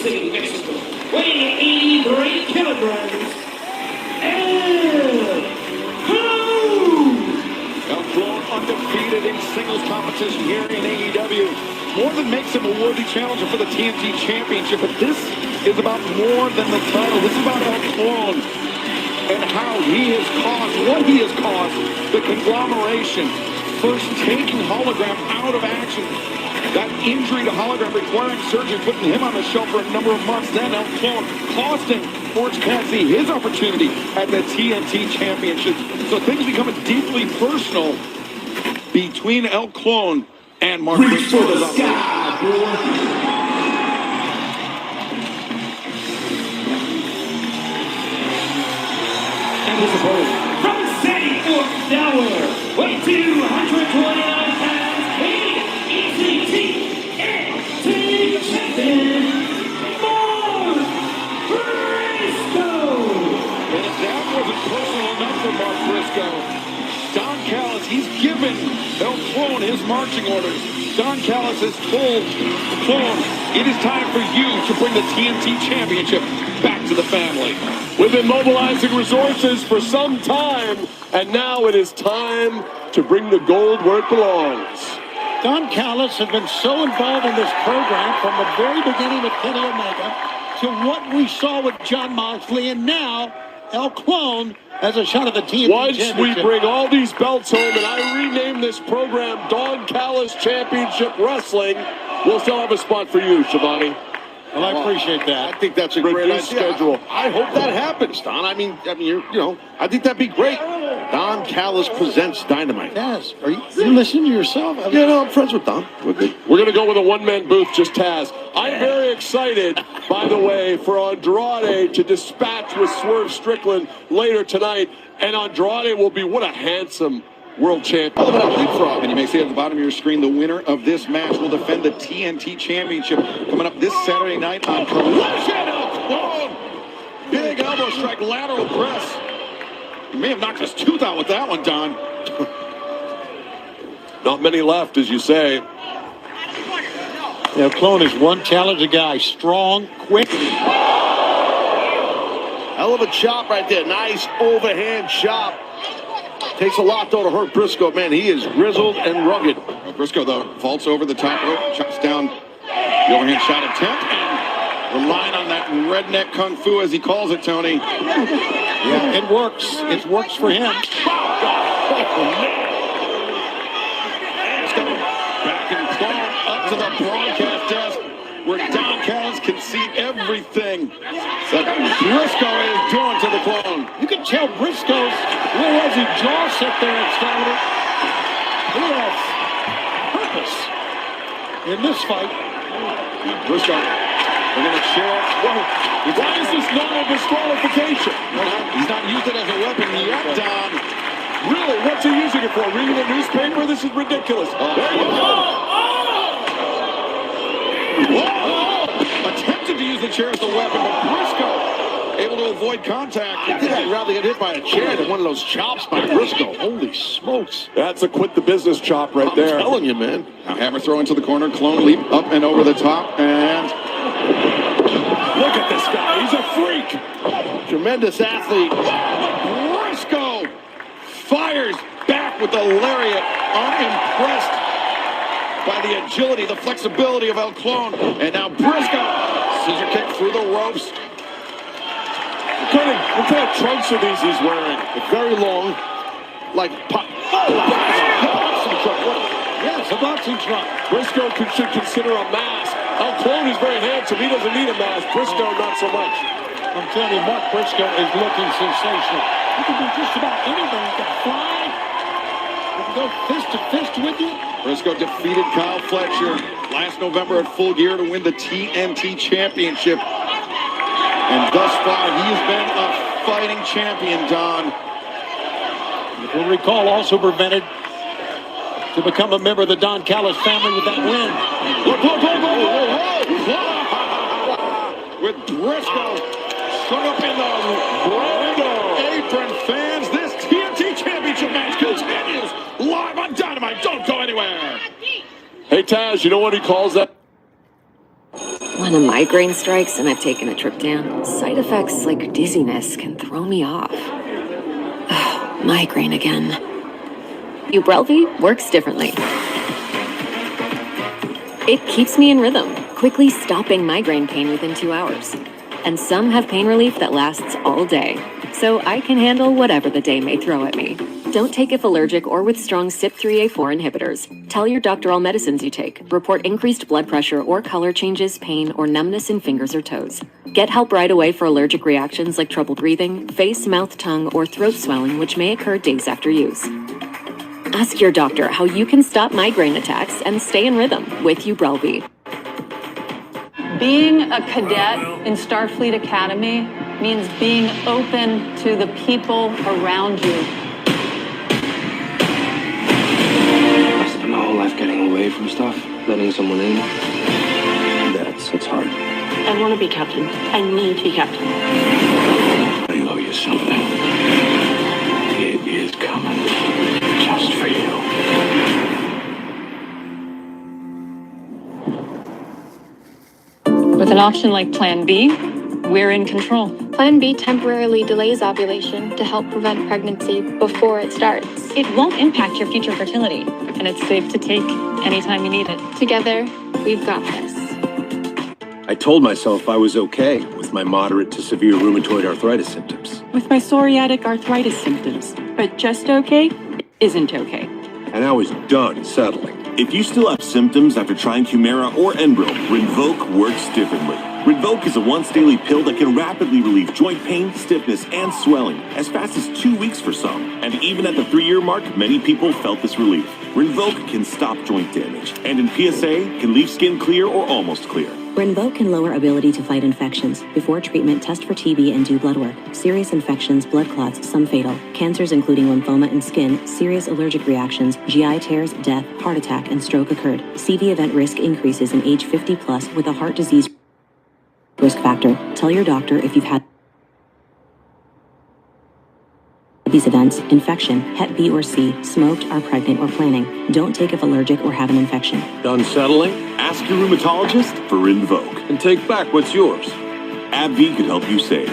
City, Mexico, weighing 83 kilograms, Elk undefeated in singles competition here in AEW. More than makes him a worthy challenger for the TNT Championship, but this is about more than the title. This is about Elk and how he has caused, what he has caused, the conglomeration. First taking Hologram out of action. That injury to Hologram requiring surgery, putting him on the shelf for a number of months. Then Elk costing Orange Cassidy his opportunity at the TNT Championship. So things becoming deeply personal between Elk Clone and Mark reach for the sky, boy. And his opponent, from Sandy Fork, Delaware, weighing 229 pounds, ECT champion, Mark Briscoe. And if that wasn't personal enough for Mark Briscoe, Don Callis, he's given Elk Clone his marching orders. Don Callis has told Clone, it is time for you to bring the TNT Championship back to the family. We've been mobilizing resources for some time, and now it is time to bring the gold where it belongs. Don Callis has been so involved in this program from the very beginning with Kenny Omega to what we saw with John Moxley, and now Elk Clone has a shot at the TNT Once Championship. we bring all these belts home and I rename this program Don Callis Championship Wrestling, we'll still have a spot for you, Shivani. Well, I appreciate that. I think that's a great idea. Schedule. I hope that happens, Don. I mean, I think that'd be great. Don Callis presents Dynamite. Yes. Are you listening to yourself? I'm friends with Don. We're good. We're going to go with a one-man booth, just Taz. I'm very excited, by the way, for Andrade to dispatch with Swerve Strickland later tonight. And Andrade will be, what a handsome world champion. And you may see at the bottom of your screen, the winner of this match will defend the TNT Championship coming up this Saturday night on Collision. Big elbow strike, lateral press. You may have knocked his tooth out with that one, Don. Not many left, as you say. Yeah, Clone is one talented guy, strong, quick. Hell of a chop right there. Nice overhand chop. Takes a lot, though, to hurt Briscoe. Man, he is grizzled and rugged. Briscoe, though, vaults over the top rope, chops down the overhand shot attempt, and relying on that redneck kung fu, as he calls it, Tony. Yeah, it works. It works for him. Briscoe back and claw up to the broadcast desk, where Don Callis can see everything that Briscoe is doing to the Clone. You can tell Briscoe's, where has he jaw set there and started? He has purpose in this fight. Briscoe, they're going to cheer. Why is this not a disqualification? He's not used it as a weapon yet, Don. Really, what's he using it for? Reading a newspaper? This is ridiculous. There you go. Attempted to use the chair as a weapon, but Briscoe able to avoid contact. I think I'd rather get hit by a chair than one of those chops by Briscoe. Holy smokes. That's a quit the business chop right there. I'm telling you, man. Now hammer throw into the corner. Clone leap up and over the top. And look at this guy. He's a freak. Tremendous athlete. Briscoe fires back with the lariat. Unimpressed by the agility, the flexibility of Elk Clone. And now Briscoe, scissor kick through the ropes. What kind of trunks are these he's wearing? Very long, like boxing truck. Yes, a boxing trunk. Briscoe should consider a mask. Elk Clone is very handsome. He doesn't need a mask. Briscoe, not so much. I'm telling you, Mark Briscoe is looking sensational. He can do just about anything. He can fly. He can go fist to fist with you. Briscoe defeated Kyle Fletcher last November at Full Gear to win the TNT Championship. And thus far, he has been a fighting champion, Don. You'll recall also prevented to become a member of the Don Callis family with that win. With Briscoe strung up in the apron, fans, this TNT Championship match continues live on Dynamite. Don't go anywhere. Hey, Taz, you know what he calls that? When a migraine strikes and I've taken a trip down, side effects like dizziness can throw me off. Migraine again. Ubrelvy works differently. It keeps me in rhythm, quickly stopping migraine pain within 2 hours. And some have pain relief that lasts all day, so I can handle whatever the day may throw at me. Don't take if allergic or with strong CYP3A4 inhibitors. Tell your doctor all medicines you take. Report increased blood pressure or color changes, pain, or numbness in fingers or toes. Get help right away for allergic reactions like trouble breathing, face, mouth, tongue, or throat swelling, which may occur days after use. Ask your doctor how you can stop migraine attacks and stay in rhythm with Ubrelvy. Being a cadet in Starfleet Academy means being open to the people around you. I spent my whole life getting away from stuff, letting someone in. It's hard. I want to be captain. I need to be captain. I owe you something. It is coming just for you. With an option like Plan B, we're in control. Plan B temporarily delays ovulation to help prevent pregnancy before it starts. It won't impact your future fertility, and it's safe to take anytime you need it. Together, we've got this. I told myself I was okay with my moderate to severe rheumatoid arthritis symptoms. With my psoriatic arthritis symptoms. But just okay isn't okay. And I was done settling. If you still have symptoms after trying Humira or Enbrel, Rinvoq works differently. Rinvoq is a once-daily pill that can rapidly relieve joint pain, stiffness, and swelling as fast as 2 weeks for some. And even at the 3-year mark, many people felt this relief. Rinvoq can stop joint damage, and in PSA, can leave skin clear or almost clear. Rinvoq can lower ability to fight infections. Before treatment, test for TB and do blood work. Serious infections, blood clots, some fatal. Cancers including lymphoma and skin, serious allergic reactions, GI tears, death, heart attack, and stroke occurred. CV event risk increases in age 50 plus with a heart disease risk factor. Tell your doctor if you've had these events: infection, Hep B or C, smoked, are pregnant, or planning. Don't take if allergic or have an infection. Done settling? Ask your rheumatologist for Rinvoq. And take back what's yours. AbbVie could help you save.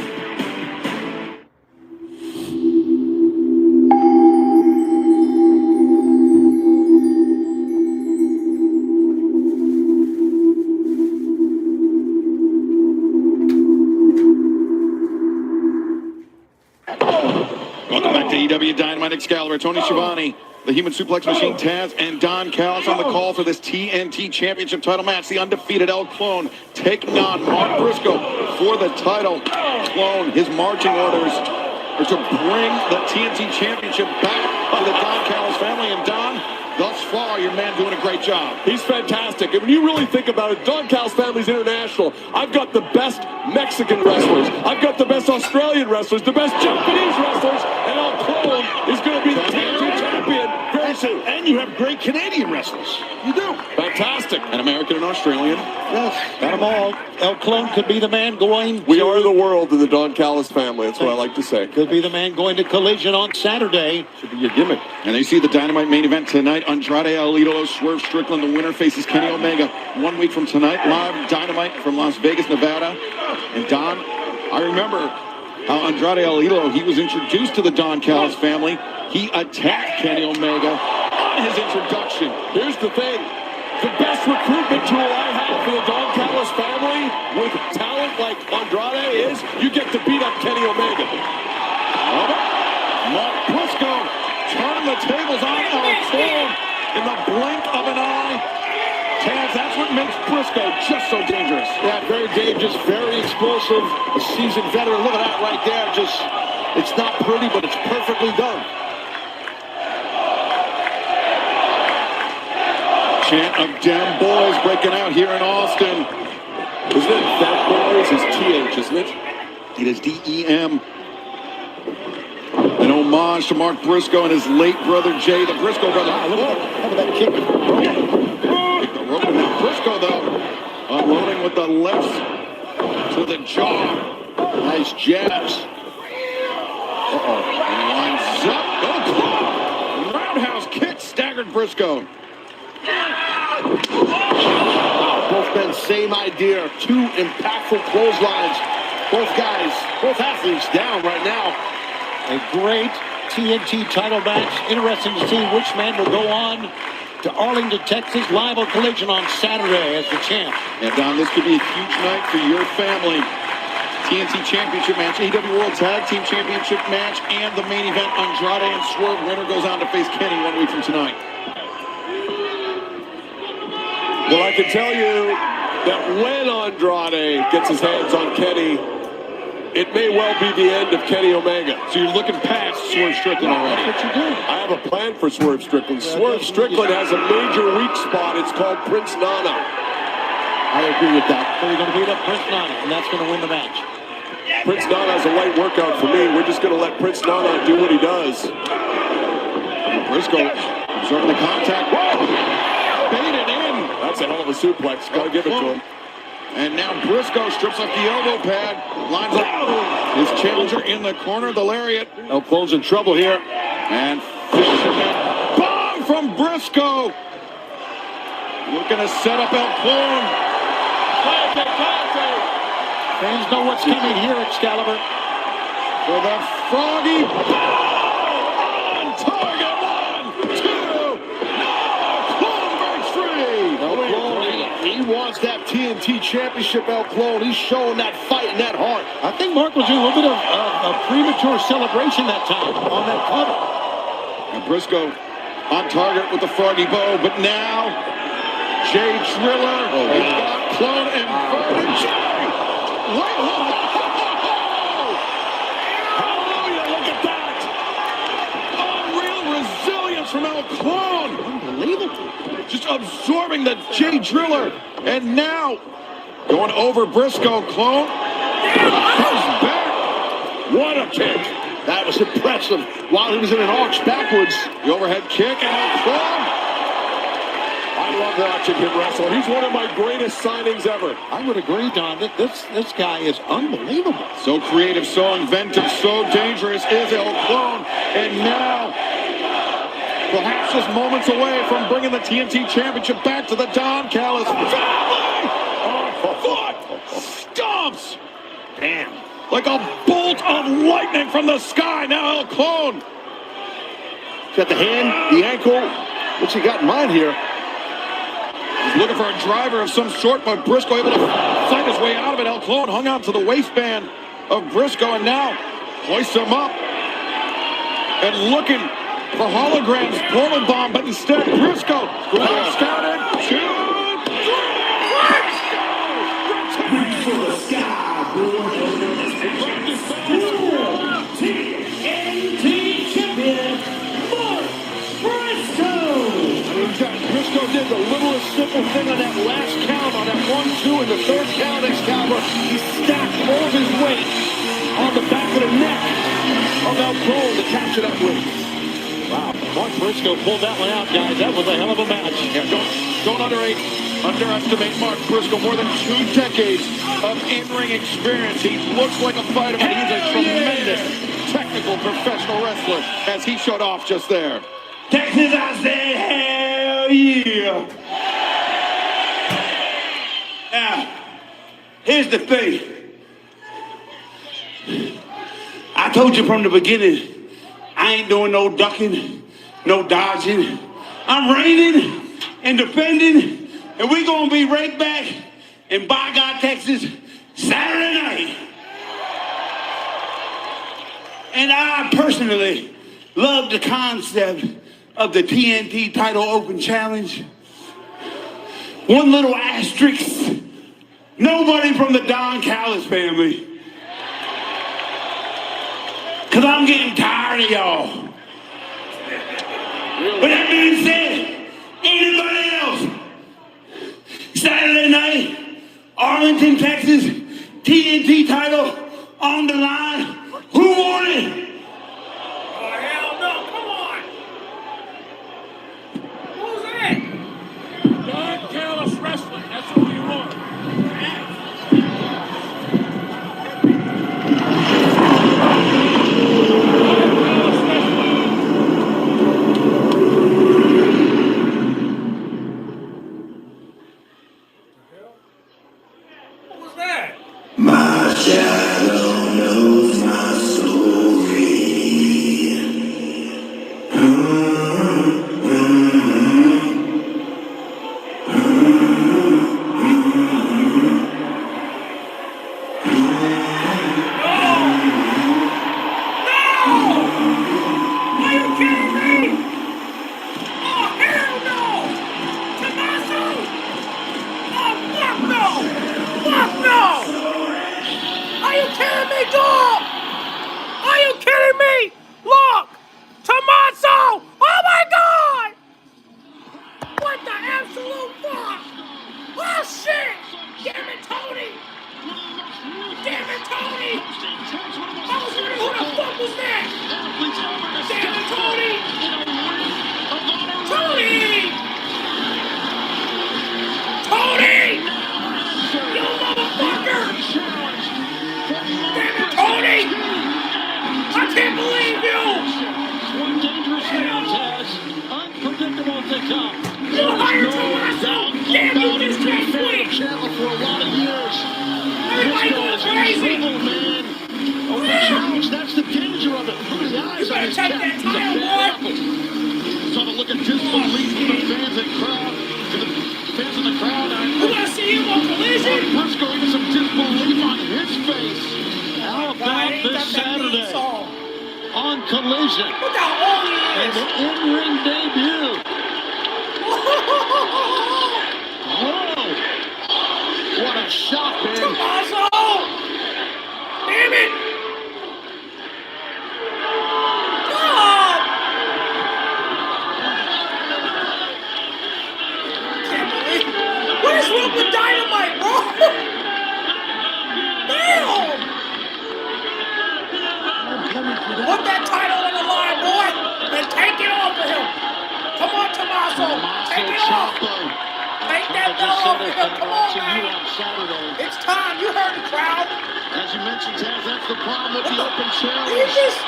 Welcome back to EW Dynamite. Excalibur, Tony Schiavone, the Human Suplex Machine, Taz, and Don Callis on the call for this TNT Championship title match. The undefeated El Clone taking on Mark Briscoe for the title. Clone, his marching orders are to bring the TNT Championship back to the Don Callis family. And Don, thus far, your man doing a great job. He's fantastic. And when you really think about it, Don Callis Family's international. I've got the best Mexican wrestlers. I've got the best Australian wrestlers, the best Japanese wrestlers, and El Clone is going to be the TNT champion very soon. And you have great Canadian wrestlers. You do. Fantastic. An American and Australian. Yes, got them all. El Clone could be the man going We are the world in the Don Callis family. That's what I like to say. Could be the man going to Collision on Saturday. Should be your gimmick. And they see the Dynamite main event tonight. Andrade El Idolo, Swerve Strickland. The winner faces Kenny Omega 1 week from tonight. Live Dynamite from Las Vegas, Nevada. And Don, I remember how Andrade El Idolo, he was introduced to the Don Callis family. He attacked Kenny Omega on his introduction. Here's the thing. The best recruitment tool I have for the Don Callis family with talent like Andrade is you get to beat up Kenny Omega. Mark Briscoe turning the tables on El Clone in the blink of an eye. Taz, that's what makes Briscoe just so dangerous. Yeah, very dangerous, very explosive, a seasoned veteran. Look at that right there. Just, it's not pretty, but it's perfectly done. Chant of Dem Boys breaking out here in Austin. Isn't it Dem Boys? It's TH, isn't it? It is DEM. An homage to Mark Briscoe and his late brother Jay, the Briscoe brother. Look at that kick. The rope and now Briscoe, though, unloading with the left to the jaw. Nice jabs. And winds up. Oh, claw. Roundhouse kick staggered Briscoe. Both men same idea. Two impactful clotheslines. Both athletes down right now. A great TNT title match. Interesting to see which man will go on to Arlington, Texas, live on Collision on Saturday as the champ. Yeah, Don, this could be a huge night for your family. TNT Championship match, AEW World Tag Team Championship match, and the main event, Andrade and Swerve. Winner goes on to face Kenny 1 week from tonight. Well, I can tell you that when Andrade gets his hands on Kenny, it may well be the end of Kenny Omega. So you're looking past Swerve Strickland already. That's what you do. I have a plan for Swerve Strickland. Swerve Strickland has a major weak spot. It's called Prince Nana. I agree with that. So you're going to beat up Prince Nana, and that's going to win the match. Prince Nana is a light workout for me. We're just going to let Prince Nana do what he does. Briscoe observing the contact. Whoa! Baited in. That's a hell of a suplex. Got to give it to him. And now Briscoe strips off the elbow pad. Lines up his challenger in the corner. The lariat. El Clone's in trouble here. And fisherman bomb from Briscoe. Looking to set up El Clone. Fans know what's coming here, Excalibur. For the froggy bomb on target. 1, 2. No, Clone breaks free. El Clone, he wants that TNT Championship, El Clone. He's showing that fight and that heart. I think Mark was doing a little bit of a premature celebration that time on that cover. And Briscoe on target with the froggy bow, but now Jay Driller got Clone inverted. Jay! Hallelujah, look at that! Unreal resilience from El Clone! Unbelievable. Just absorbing the Jay Driller. And now, going over Briscoe, Clone comes back. What a kick. That was impressive. While he was in an arch backwards. The overhead kick, and El Clone. I love watching him wrestle. He's one of my greatest signings ever. I would agree, Don. This guy is unbelievable. So creative, so inventive, so dangerous is El Clone. And now, perhaps just moments away from bringing the TNT Championship back to the Don Callis family. Foot stomps. Damn. Like a bolt of lightning from the sky. Now El Clone. He's got the hand, the ankle. What's he got in mind here? He's looking for a driver of some sort, but Briscoe able to fight his way out of it. El Clone hung on to the waistband of Briscoe and now hoists him up. And looking for holograms, portal bomb, but instead Briscoe started 2, 3. Reach for the sky, TNT champion, Mark Briscoe. Briscoe did the littlest simple thing on that last count, on that 1-2 in the third count, Excalibur. He stacked all of his weight on the back of the neck of El Clone to capture that win. Wow, Mark Briscoe pulled that one out, guys. That was a hell of a match. Yeah, don't underestimate Mark Briscoe. More than 2 decades of in-ring experience. He looks like a fighter, but he's a tremendous technical professional wrestler, as he showed off just there. Texas, I said, hell yeah. Now, here's the thing. I told you from the beginning, I ain't doing no ducking, no dodging. I'm reigning and defending, and we're going to be right back in By God, Texas, Saturday night. And I personally love the concept of the TNT title open challenge. One little asterisk, nobody from the Don Callis family. Cause I'm getting tired of y'all. But that being said, anybody else, Saturday night, Arlington, Texas, TNT title on the line, who won it? Oh, hell no, come on. Who's that? Don Callis Wrestling, that's who you want. Don Callis Wrestling. come. You hired Tommaso! Damn, you just can't quit! Chandler for a lot of years. Everybody going crazy! Man. Open challenge, that's the danger of it. Look at the eyes You on better his take cat. that He's a title, bad boy! apple. Saw the look of disbelief from the fans and crowd. To the fans in the crowd. You want to see him on Collision? Briscoe, even some disbelief on his face. How about ain't this got that theme Saturday song. on Collision? Look how old he And is! an in-ring debut. Whoa! What a shot, man. Tommaso! Damn it! God! Can't believe it. What is wrong with Dynamite, bro? Damn! Put that title on the line, boy, and take it off of him. Come on, Tommaso. Take it off. Take that belt off of him. Come on, man. It's time. You heard the crowd. As you mentioned, Taz, that's the problem with the open He challenge. just...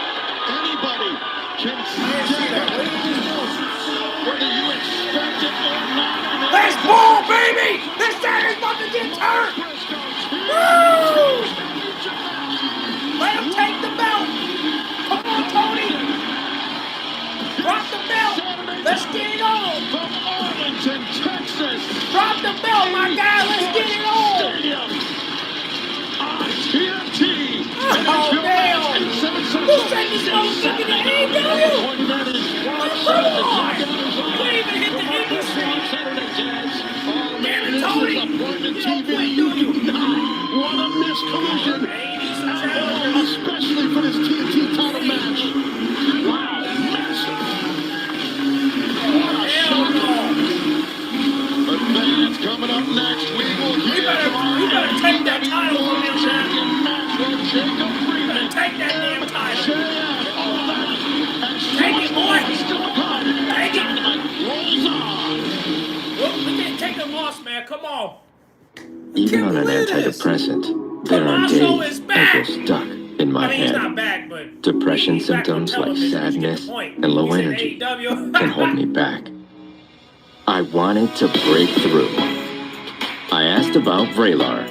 Anybody can step up, whether you expect it or not. Let's ball, baby! This Saturday's about to get turned! Woo! Let him take the belt! Come on, Tony! Drop the belt! Let's get it on! From Arlington, Texas. Drop the belt, my guy! Let's get it on! Stadium. On TNT. Oh, damn! Who sent this motherfucker to AEW? Come on! Couldn't even hit the industry! Damn it, Tony! You don't quit, do you? What a missed collision. Especially for this TNT title match. Wow, massive. What a shot. But that's coming up next. We will hear You better take that title from him, man. champion Maxwell Jacob You Freeman. better take that damn title. All that. Take it, boy. Still a time. Take it. Rolls on. Well, we can't take a loss, man. Come on. Even on an antidepressant, there are Tommaso days is I back. get stuck in my I mean, he's head. not back, but Depression he's back on symptoms like television. You get the sadness point. and low He's in energy AEW. can hold me back. I wanted to break through. I asked about Vraylar.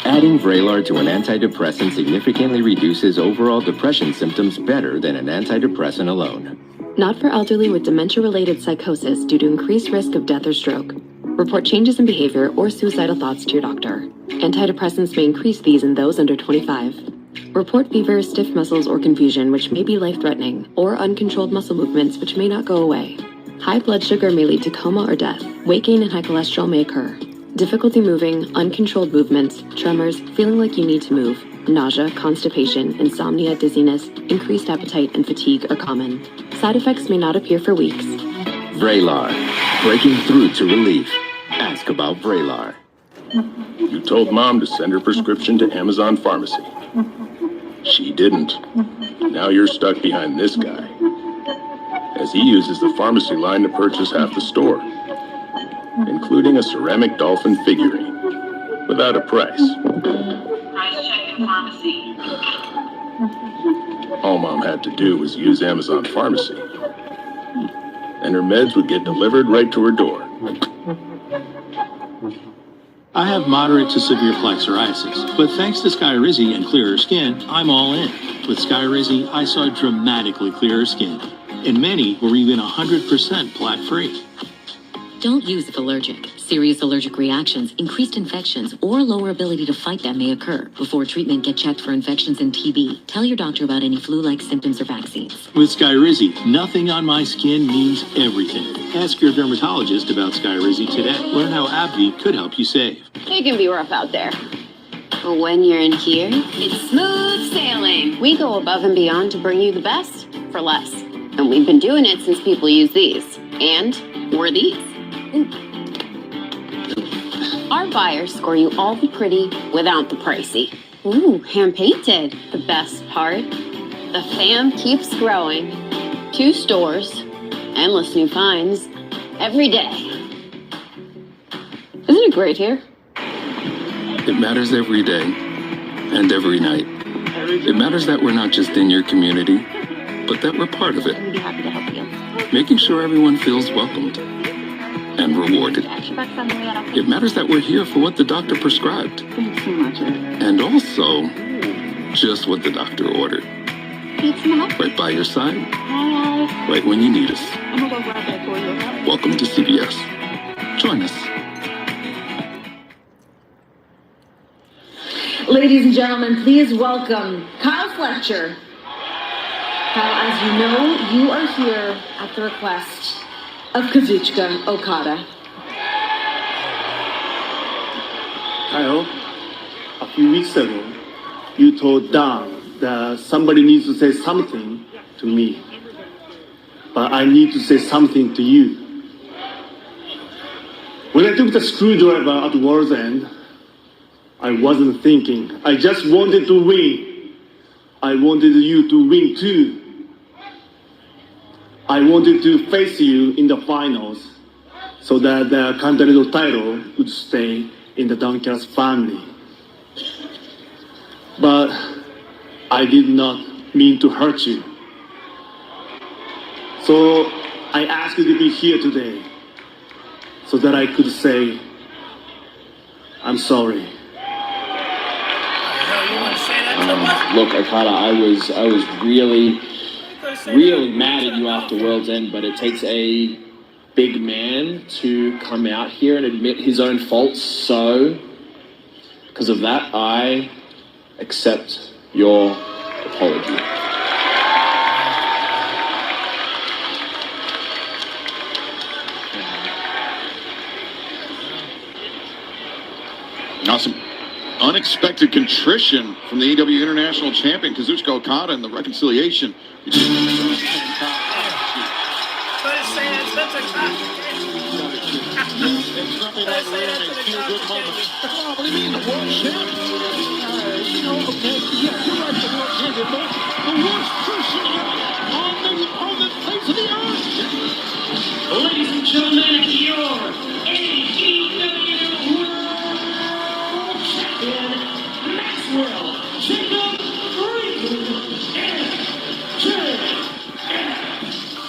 Adding Vraylar to an antidepressant significantly reduces overall depression symptoms better than an antidepressant alone. Not for elderly with dementia-related psychosis due to increased risk of death or stroke. Report changes in behavior or suicidal thoughts to your doctor. Antidepressants may increase these in those under 25. Report fever, stiff muscles, or confusion, which may be life-threatening, or uncontrolled muscle movements, which may not go away. High blood sugar may lead to coma or death. Weight gain and high cholesterol may occur. Difficulty moving, uncontrolled movements, tremors, feeling like you need to move, nausea, constipation, insomnia, dizziness, increased appetite, and fatigue are common. Side effects may not appear for weeks. Vraylar. Breaking through to relief. Ask about Vraylar. You told Mom to send her prescription to Amazon Pharmacy. She didn't. Now you're stuck behind this guy, as he uses the pharmacy line to purchase half the store, including a ceramic dolphin figurine, without a price. Price check in pharmacy. All Mom had to do was use Amazon Pharmacy, and her meds would get delivered right to her door. I have moderate to severe plaque psoriasis, but thanks to Skyrizi and clearer skin, I'm all in. With Skyrizi, I saw dramatically clearer skin, and many were even 100% plaque-free. Don't use if allergic. Serious allergic reactions, increased infections, or lower ability to fight them may occur. Before treatment, get checked for infections and TB. Tell your doctor about any flu-like symptoms or vaccines. With Skyrizi, nothing on my skin means everything. Ask your dermatologist about Skyrizi today. Learn how AbbVie could help you save. It can be rough out there. But when you're in here, it's smooth sailing. We go above and beyond to bring you the best for less. And we've been doing it since people use these. And we're these. Our buyers score you all the pretty without the pricey. Ooh, hand-painted. The best part, the fam keeps growing. 2 stores, endless new finds, every day. Isn't it great here? It matters every day and every night. It matters that we're not just in your community, but that we're part of it. We'd be happy to help you. Making sure everyone feels welcomed and rewarded. It matters that we're here for what the doctor prescribed. Thanks so much. And also, just what the doctor ordered. Right by your side. Hi. Right when you need us. I'm gonna go grab that for you. Welcome to CBS. Join us. Ladies and gentlemen, please welcome Kyle Fletcher. Kyle, as you know, you are here at the request of Kazuchika Okada. Kyle, a few weeks ago, you told Don that somebody needs to say something to me. But I need to say something to you. When I took the screwdriver at World's End, I wasn't thinking. I just wanted to win. I wanted you to win too. I wanted to face you in the finals so that the Continental title would stay in the Dunkers family. But I did not mean to hurt you. So I asked you to be here today so that I could say, I'm sorry. Look, Okada, I was really mad at you after World's End, but it takes a big man to come out here and admit his own faults. So, because of that, I accept your apology. Awesome. Unexpected contrition from the AEW International Champion Kazuchika Okada in the reconciliation. Ladies and gentlemen, your AEW World Champion, Maxwell Jacob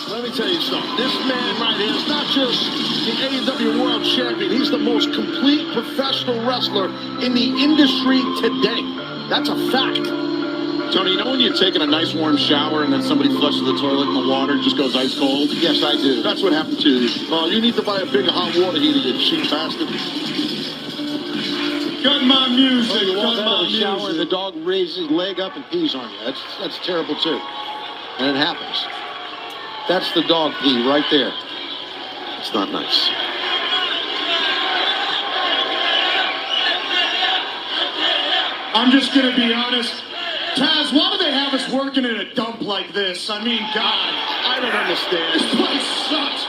Let me tell you something. This man right here is not just the AEW World Champion. He's the most complete professional wrestler in the industry today. That's a fact. Tony, you know when you're taking a nice warm shower and then somebody flushes the toilet and the water just goes ice cold? Yes, I do. That's what happened to you. You need to buy a big hot water heater, you cheap bastard. Cut my music. You walk out of the shower and the dog raises his leg up and pees on you. That's terrible too. And it happens. That's the dog pee right there. It's not nice. I'm just gonna be honest. Taz, why do they have us working in a dump like this? I mean, God, I don't understand. This place sucks.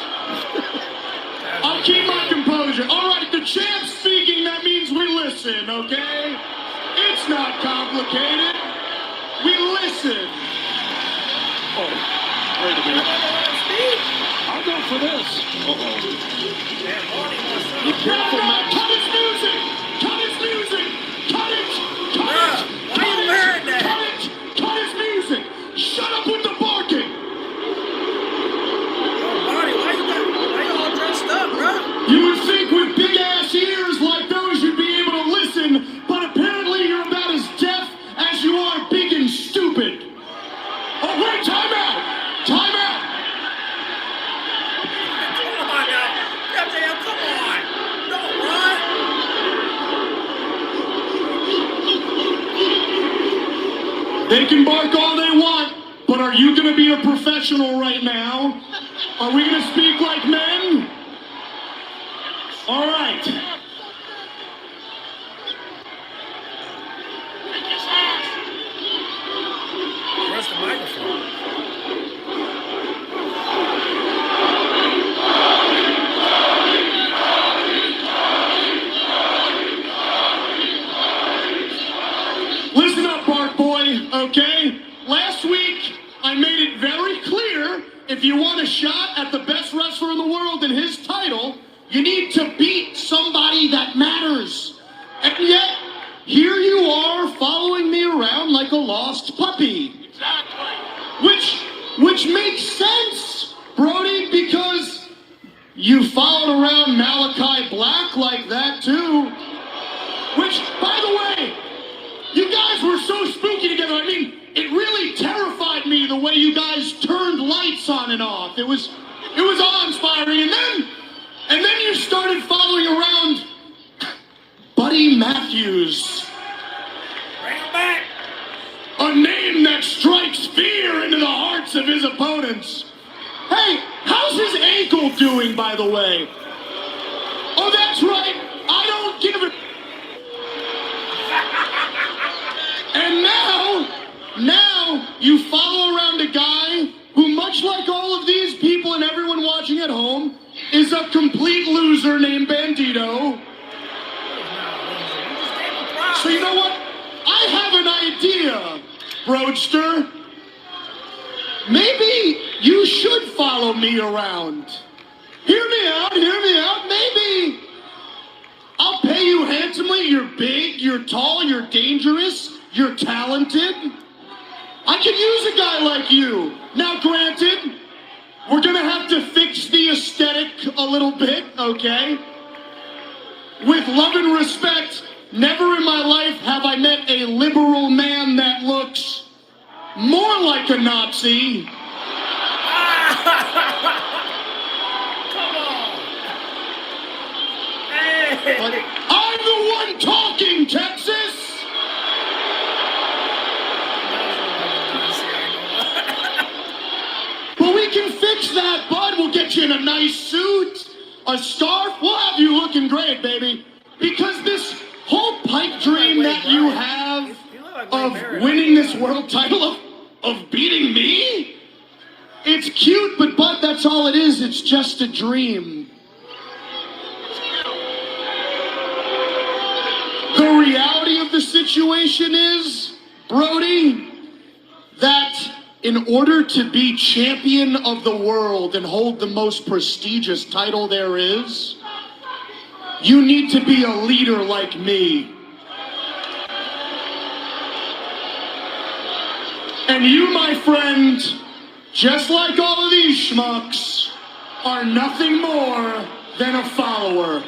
I'll keep my composure. All right, the champ's speaking. That means we listen, okay? It's not complicated. We listen. Oh, wait a minute. I'll go for this. Be careful, man. Cut his music. Cut his music. Cut it. Cut it. Why you heard that? Cut it. Cut his music. Shut up with the barking. Marty, why you all dressed up, bro? You would think with big ass ears like those you'd be able to listen, but apparently you're about as deaf as you are big and stupid. Oh wait, time out! Time out! Come on now. Goddamn, come on. Don't run. They can bark all they want, but are you gonna be a professional right now? Are we gonna speak like men? All right. Where's the microphone? Listen up, Bark Boy, okay? Last week, I made it very clear, if you want a shot at the best wrestler in the world and his title, you need to beat somebody that matters. And yet, here you are following me around like a lost puppy. Exactly. Which Which makes sense, Brody, because you followed around Malachi Black like that too. Which, by the way, you guys were so spooky together. I mean, it really terrified me the way you guys turned lights on and off. It was awe-inspiring. And then you started following around Buddy Matthews. Bring him back. A name that strikes fear into the hearts of his opponents. Hey, how's his ankle doing, by the way? Oh, that's right. I don't give a... And now you follow around a guy who, much like all of these people and everyone watching at home, is a complete loser named Bandito. So you know what? I have an idea, Broadster. Maybe you should follow me around. Hear me out. Maybe I'll pay you handsomely. You're big, you're tall, you're dangerous, you're talented. I could use a guy like you. Now, granted, we're gonna have to fix the aesthetic a little bit, okay? With love and respect, never in my life have I met a liberal man that looks more like a Nazi. Come on. Hey. But I'm the one talking, Texas. But we can fix that, bud. We'll get you in a nice suit, a scarf. We'll have you looking great, baby. Because this whole pipe dream that you have of winning this world title, of beating me, it's cute, but bud, that's all it is. It's just a dream. The reality of the situation is, Brody, that in order to be champion of the world and hold the most prestigious title there is, you need to be a leader like me. And you, my friend, just like all of these schmucks, are nothing more than a follower.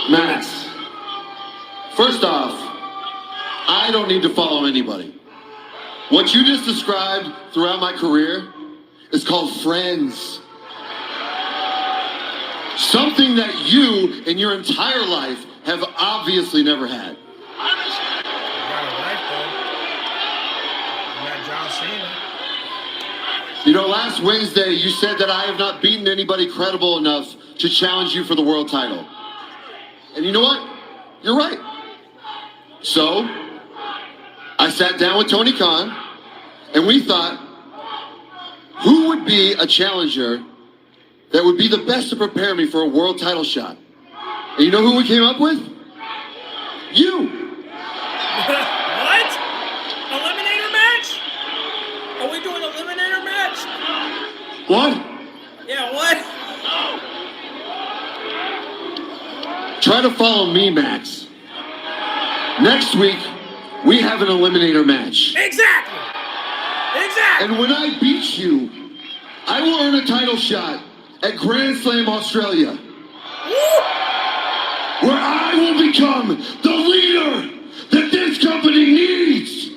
Max, first off, I don't need to follow anybody. What you just described throughout my career is called friends. Something that you in your entire life have obviously never had. You know, last Wednesday you said that I have not beaten anybody credible enough to challenge you for the world title. And you know what? You're right. So, I sat down with Tony Khan, and we thought, who would be a challenger that would be the best to prepare me for a world title shot? And you know who we came up with? You! What? Eliminator match? Are we doing an eliminator match? What? Yeah, what? Try to follow me, Max. Next week, we have an eliminator match. Exactly. And when I beat you, I will earn a title shot at Grand Slam Australia. Where I will become the leader that this company needs.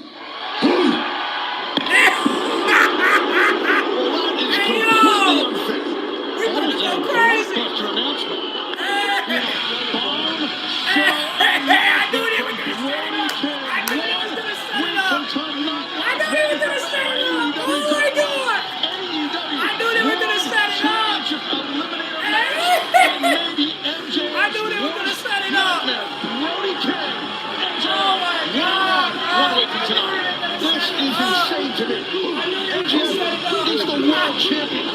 Champion.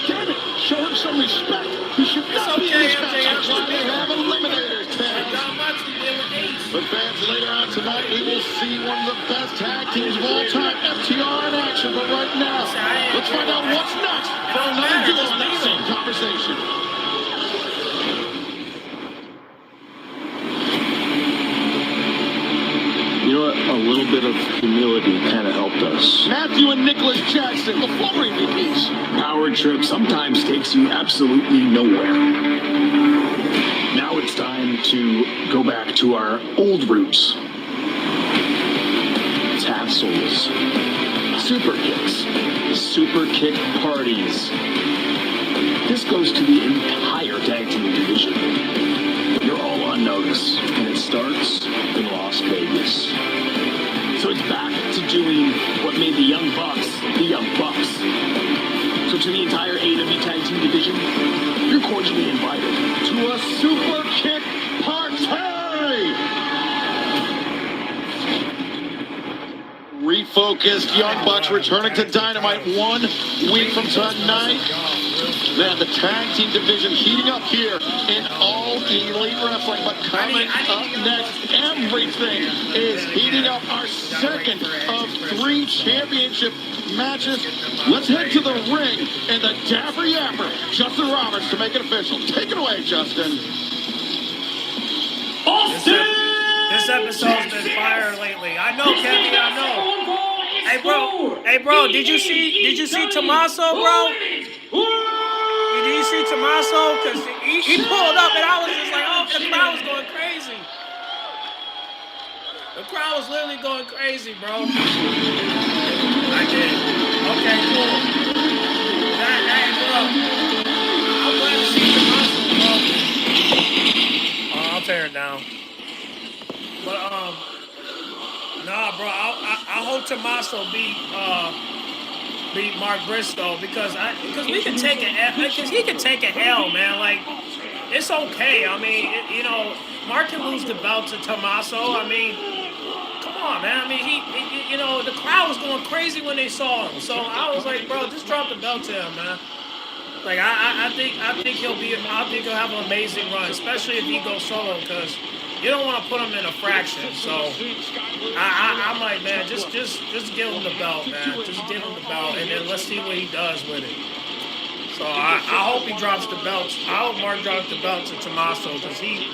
Damn it, show him some respect. He should not be in this match. That's why they have eliminators. But fans, later on tonight, we will see one of the best tag teams of all time, FTR in action. But right now, let's find out what's next for another duel in that same conversation. You know what? A little bit of humility kind of helped us. Matthew and Nicholas Jackson, the former MVPs. Power trip sometimes takes you absolutely nowhere. Now it's time to go back to our old roots. Tassels, super kicks, super kick parties. This goes to the entire tag team division. You're all on notice, and it starts in Las Vegas. So it's back to doing what made the Young Bucks the Young Bucks. So to the entire AEW tag team division, you're cordially invited To a super kick party! Refocused Young Bucks returning to Dynamite 1 week from tonight. Then the tag team division heating up here in All Elite Wrestling. But coming up next, everything is heating up. Our second of 3 championship matches. Let's head to the ring and the Dapper Yapper, Justin Roberts, to make it official. Take it away, Justin. This episode's been fire lately. I know, Kevin. I know. Hey, bro. Did you see Tommaso, bro? Did you see Tommaso? Because he pulled up, and I was just like, oh, the crowd was going crazy. The crowd was literally going crazy, bro. I did. Okay, cool. Bro. I'm glad to see Tommaso, bro. I'll tear it down. But nah, bro. I hope Tommaso beat Mark Briscoe because we can take because he can take a L, man. Like it's okay. I mean, Mark can lose the belt to Tommaso. I mean, come on, man. I mean, he the crowd was going crazy when they saw him. So I was like, bro, just drop the belt to him, man. Like I think he'll have an amazing run, especially if he goes solo because. You don't want to put him in a fraction, so I'm like, man, just give him the belt, man. Just give him the belt, and then let's see what he does with it. So I hope he drops the belt. I hope Mark drops the belt to Tommaso because he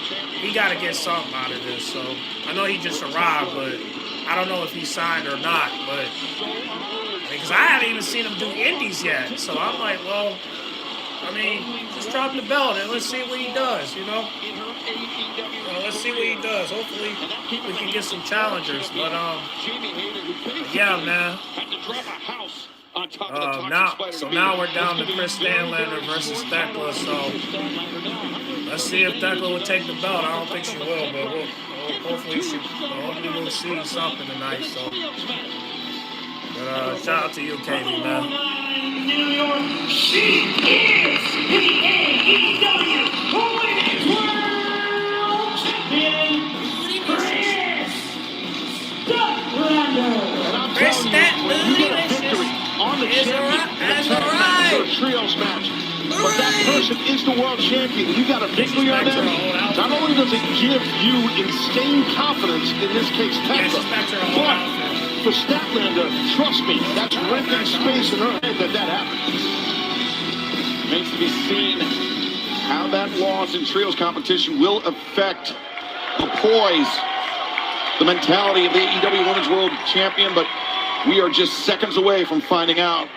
got to get something out of this. So I know he just arrived, but I don't know if he signed or not. But because I haven't even seen him do indies yet, so I'm like, well. I mean, just drop the belt and let's see what he does, let's see what he does. Hopefully, we can get some challengers. But, yeah, man. Now we're down to Chris Stanlander versus Thekla. So, let's see if Thekla will take the belt. I don't think she will, but hopefully we'll see something tonight. So, but, shout out to you, Katie, man. New York, she is the AEW Women's World Champion, Chris Statlander. Chris Statlander on the championship for a trios match. But that person is the world champion. You got a victory on them. Not only does it give you insane confidence, in this case, Thekla, but for Statlander, trust me, that's renting space in her head that happens. Remains to be seen how that loss in trios competition will affect the poise, the mentality of the AEW Women's World Champion, but we are just seconds away from finding out.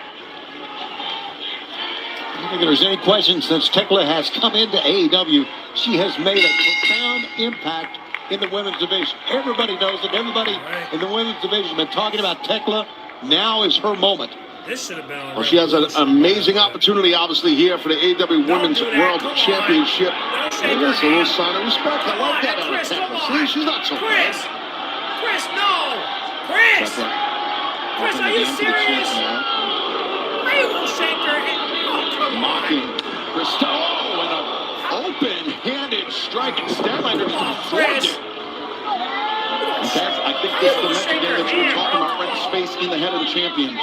I don't think there's any question since Thekla has come into AEW, she has made a profound impact in the women's division. Everybody knows it. Everybody in the women's division has been talking about Thekla. Now is her moment. This should have been on. Well, she has an amazing opportunity, obviously, here for the AEW Women's World Championship. And that's a little sign of respect. I like that out of Thekla. See, she's not so bad. Chris, no! Chris, are you serious? Why you gonna shake her head? Oh, come on. And an open-handed strike, and Statlander's Chris. In fact, I think this is the next game that you were talking about, rent space in the head of the champion.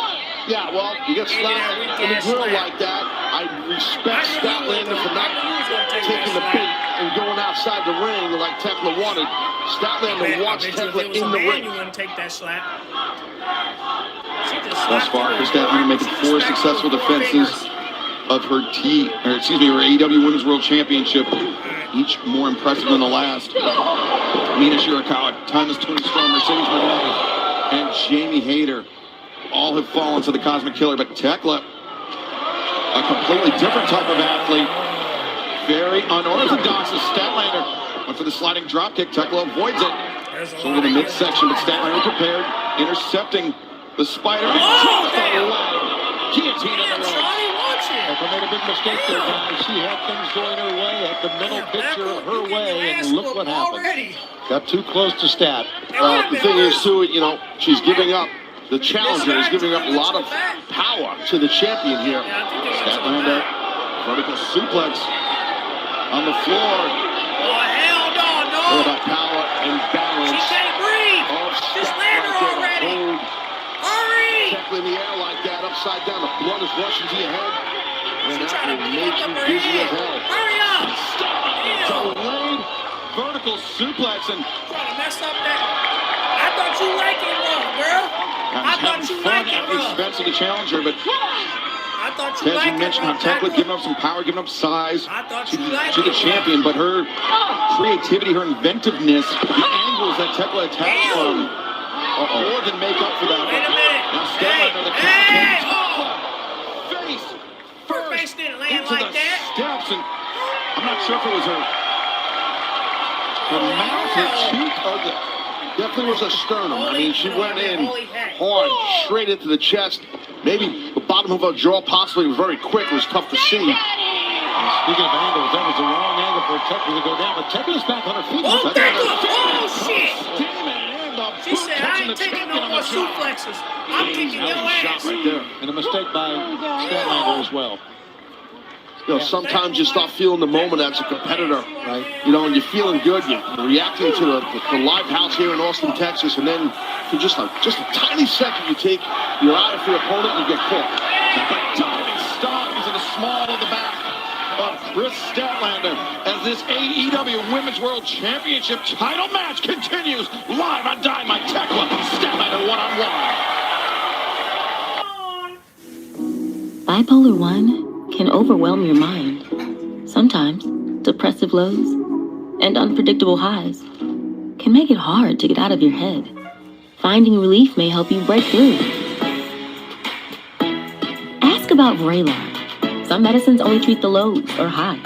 Yeah, well, you get slapped in the grill like that. I I respect Statlander for not taking the bait and going outside the ring like Tekla wanted. Statlander wants Tekla in the ring. You wouldn't take that slap. Thus far, Chris Statlander making 4 successful defenses of her AEW Women's World Championship, each more impressive than the last. Mina Shirakawa, Timeless Tony Storm, Mercedes Martinez, and Jamie Hayter all have fallen to the Cosmic Killer, but Tekla, a completely different type of athlete, very unorthodox as Statlander went for the sliding dropkick. Tekla avoids it. So to the midsection, but Statlander prepared, intercepting the spider. Guillotine in the ropes. Tekla made a big mistake there, guys. She had things going her way, had the mental picture her way, and look what happened. Got too close to Stat. Well, the thing is, too, you know, she's giving up. The challenger is giving up a lot of power to the champion here. Statlander, vertical suplex on the floor. Oh, hell no. All about power and balance. She can't breathe. Just land her already. Hurry. Tekla in the air like that, upside down. The blood is rushing to your head. And that will make you her dizzy head. as hell. Hurry up. Delayed vertical suplex and Trying to mess up that. I thought you liked it rough, girl. I thought you liked it at the rough. expense of the challenger, but I thought you as liked you it mentioned, how rough. Tekla giving up some power, giving up size. I thought She's you liked the it champion, but her creativity, her inventiveness, the angles that Tekla attacks from more than make up for that. Wait a minute. Now Statlander, the face Her face didn't land into like the that. steps, and I'm not sure if it was her mouth, her cheek, or Definitely was a sternum. I mean, she went in hard, straight into the chest. Maybe the bottom of her jaw possibly was very quick. It was tough to see. Speaking of angles, that was the wrong angle for Tekla to go down, but Tekla's back on her feet. Oh, shit. She said, I ain't taking no more suplexes. I'm kicking your ass. Right there. And a mistake by Statlander as well. You know, sometimes you start feeling the moment as a competitor, right? You know, and you're feeling good. You're reacting to the live house here in Austin, Texas, and then for just a tiny second, you take your eye off your opponent and you get caught. diving stop into the small of the back of Chris Statlander as this AEW Women's World Championship title match continues live on Dynamite. Tekla Statlander one-on-one. Bipolar 1 can overwhelm your mind. Sometimes, depressive lows and unpredictable highs can make it hard to get out of your head. Finding relief may help you break through. Ask about Vraylar. Some medicines only treat the lows or highs.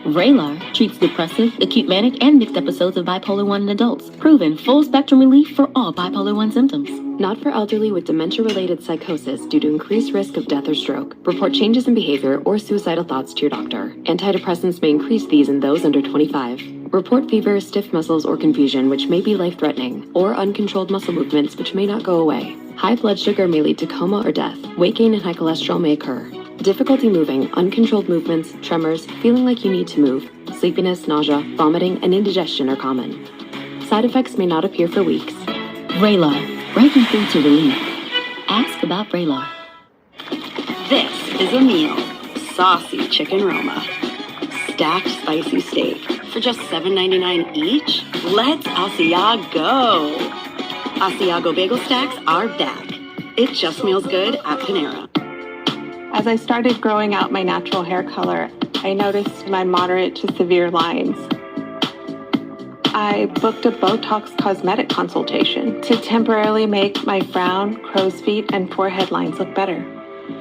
Vraylar treats depressive, acute manic, and mixed episodes of bipolar 1 in adults. Proven full-spectrum relief for all bipolar 1 symptoms. Not for elderly with dementia-related psychosis due to increased risk of death or stroke. Report changes in behavior or suicidal thoughts to your doctor. Antidepressants may increase these in those under 25. Report fever, stiff muscles, or confusion, which may be life-threatening, or uncontrolled muscle movements, which may not go away. High blood sugar may lead to coma or death. Weight gain and high cholesterol may occur. Difficulty moving, uncontrolled movements, tremors, feeling like you need to move, sleepiness, nausea, vomiting, and indigestion are common. Side effects may not appear for weeks. Vraylar, breaking through to relief. Ask about Vraylar. This is a meal. Saucy chicken Roma. Stacked spicy steak for just $7.99 each. Let's Asiago. Asiago bagel stacks are back. It just smells good at Panera. As I started growing out my natural hair color, I noticed my moderate to severe lines. I booked a Botox cosmetic consultation to temporarily make my frown, crow's feet, and forehead lines look better.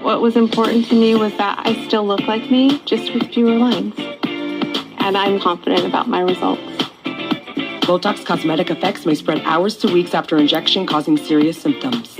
What was important to me was that I still look like me, just with fewer lines. And I'm confident about my results. Botox cosmetic effects may spread hours to weeks after injection, causing serious symptoms.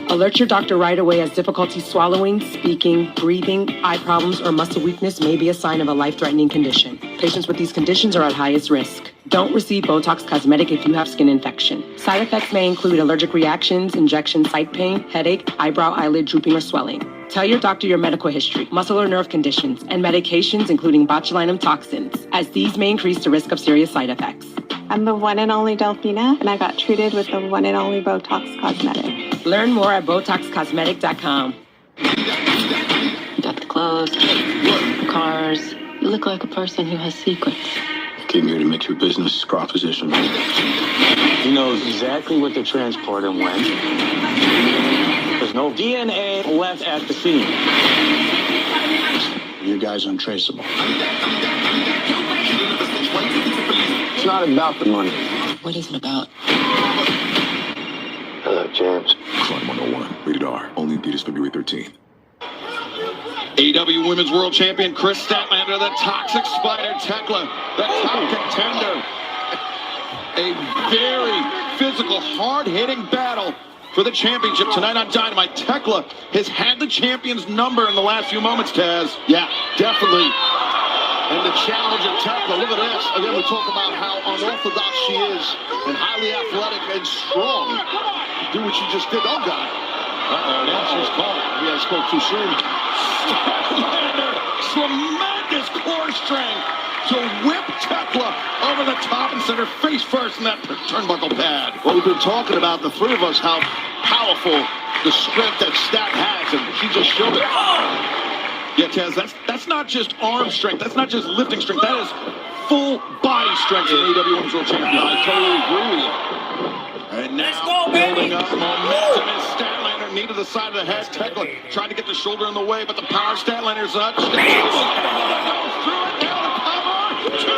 Alert your doctor right away as difficulty swallowing, speaking, breathing, eye problems, or muscle weakness may be a sign of a life-threatening condition. Patients with these conditions are at highest risk. Don't receive Botox cosmetic if you have skin infection. Side effects may include allergic reactions, injection site pain, headache, eyebrow, eyelid drooping, or swelling. Tell your doctor your medical history, muscle or nerve conditions, and medications including botulinum toxins, as these may increase the risk of serious side effects. I'm the one and only Delphina, and I got treated with the one and only Botox cosmetic. Learn more at BotoxCosmetic.com. Got the club. clothes, cars. You look like a person who has secrets. Came here to make your business proposition. He knows exactly what to transport and when. There's no DNA left at the scene. You guys untraceable. It's not about the money. What is it about? Hello, James. Crime 101, rated R. Only in theaters February 13th. AEW Women's World Champion Chris Statlander, the Toxic Spider Tekla, the top contender. A very physical, hard-hitting battle for the championship tonight on Dynamite. Tekla has had the champion's number in the last few moments, Taz. Yeah, definitely. And the challenge of Tekla, look at this. Again, we talk about how unorthodox she is and highly athletic and strong. Do what she just did. Oh, God. Uh-oh, now she's caught. Yeah, I spoke too soon. Statlander, tremendous core strength to whip Tekla over the top and send her face first in that turnbuckle pad. Well, we've been talking about, the three of us, how powerful the strength that Stat has, and she just showed it. Yeah, Taz, that's not just arm strength. That's not just lifting strength. That is full body strength in AEW Women's World Champion. I totally agree with you. And now building up momentum is Statlander, knee to the side of the head. Tekla trying to get the shoulder in the way, but the power of Statlander's up. Goes through it, now the cover to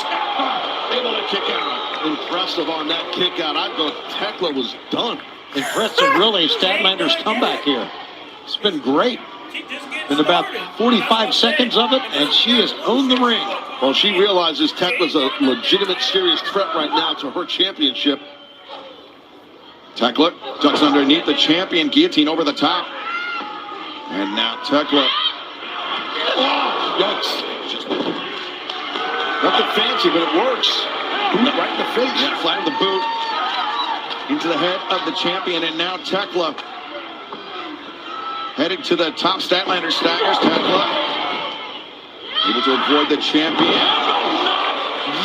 Tekla. Able to kick out. Impressive on that kick out. I'd go, Tekla was done. Impressive, really, Statlander's comeback here. It's been great. In about 45 seconds of it, and she has owned the ring. Well, she realizes Tekla's a legitimate, serious threat right now to her championship. Tekla ducks underneath the champion, guillotine over the top. And now Tekla. Oh, yikes. Nothing fancy, but it works. Right in the face. Yeah, flat of the boot. Into the head of the champion, and now Tekla heading to the top. Statlander staggers Tekla. Able to avoid the champion.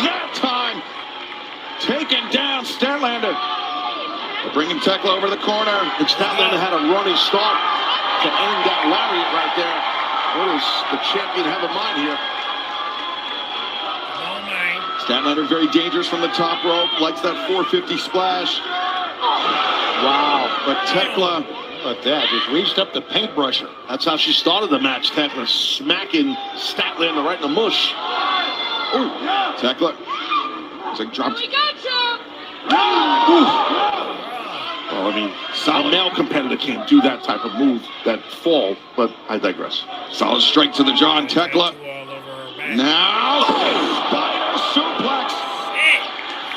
That time, taken down Statlander. Bringing Tekla over the corner. And Statlander had a running start to end that lariat right there. What does the champion have in mind here? Statlander very dangerous from the top rope. Likes that 450 splash. Wow. But Tekla, but that just reached up the paintbrusher. That's how she started the match. Tekla smacking Statlander right in the mush. Ooh. Tekla. It's like dropped. Well, I mean, a male competitor can't do that type of move, that fall, but I digress. Solid strike to the jaw on Tekla. Now, spider suplex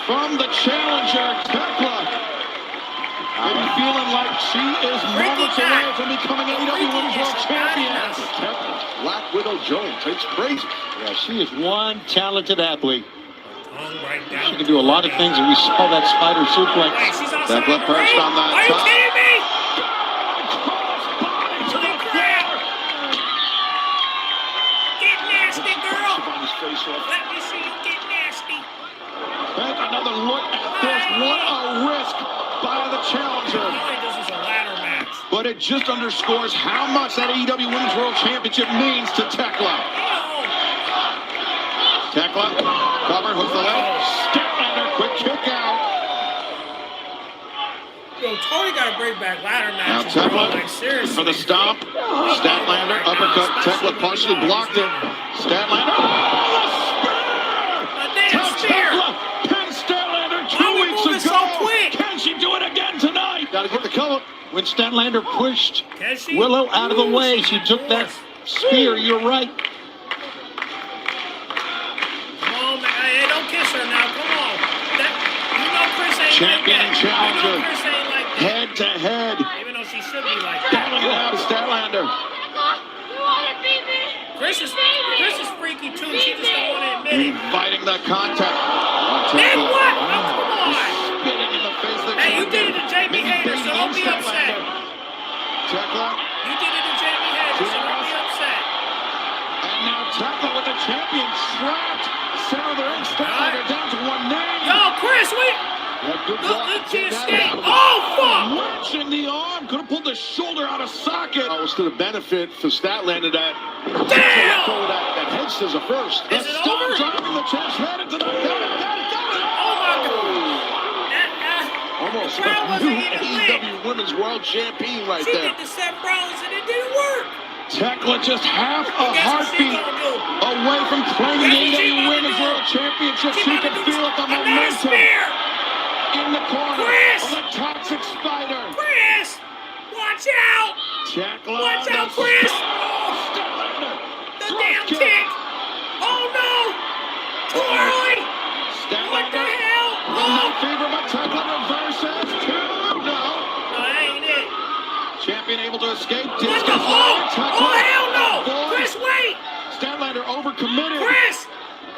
from the challenger, Tekla. And feeling like she is moments away from becoming AEW Women's World Champion. Tekla, Black Widow Jones, it's crazy. Yeah, she is one talented athlete. She can do a lot of things, and we saw that spider suplex. Tekla perched on that top. Are you kidding me? Get nasty, girl. Let me see you get nasty. Take another look at this. What a risk by the challenger. This is a ladder match. But it just underscores how much that AEW Women's World Championship means to Tekla. Tekla, cover, hooks the leg. Statlander, quick kick out. Yo, Tony got to bring back ladder Now matches. Tekla Like, seriously. for the stomp. Statlander, uppercut. Tekla partially blocked it. Statlander. Tekla pinned Statlander 2 weeks ago. So quick? Can she do it again tonight? Got to get the cover. When Statlander pushed Willow out of the way, she took that spear. You're right. Hey, don't kiss her now. Come on. Chris ain't Champion like that. challenger. Chris ain't like that. Head to head. Even though she should be like Battling it out, Statlander. Chris is freaky too. She just don't want to admit it. Inviting the contact. Then what? Oh, come on. Spitting in the face of the Hey, you champion. did it to Jamie Hayter, so don't be upset. Tekla. You did it to Jamie Hayter, so don't be upset. And now Tekla with the champion trapped. Center of the ring, Statlander down to one knee. Yo, Chris, Good Look, block. she escaped. Oh, fuck! Wrenching the arm. Could have pulled the shoulder out of socket. That was to the benefit for Statlander that Let go of that head scissor first. Is it over? Driving the chest right into the got it. Oh, my God. Almost The crowd a wasn't new even lit. AEW Women's World Champion right She there. did the Seth Rollins and it didn't work. Tekla just half a Guess what she heartbeat gonna do? away from claiming Guess what she AEW about to Women's do? World Championship. She She about can to do feel it, the another momentum spear. in the corner Chris! of the Toxic Spider. Chris! Watch out! Tekla. Watch out, Chris! The damn kick! Oh, no! Too early! What the hell? No fever, but Tekla reverses. 2, no. No, that ain't it. Champion able to escape. What the Discus. Oh, hell no! Chris, wait! Statlander overcommitted. Chris!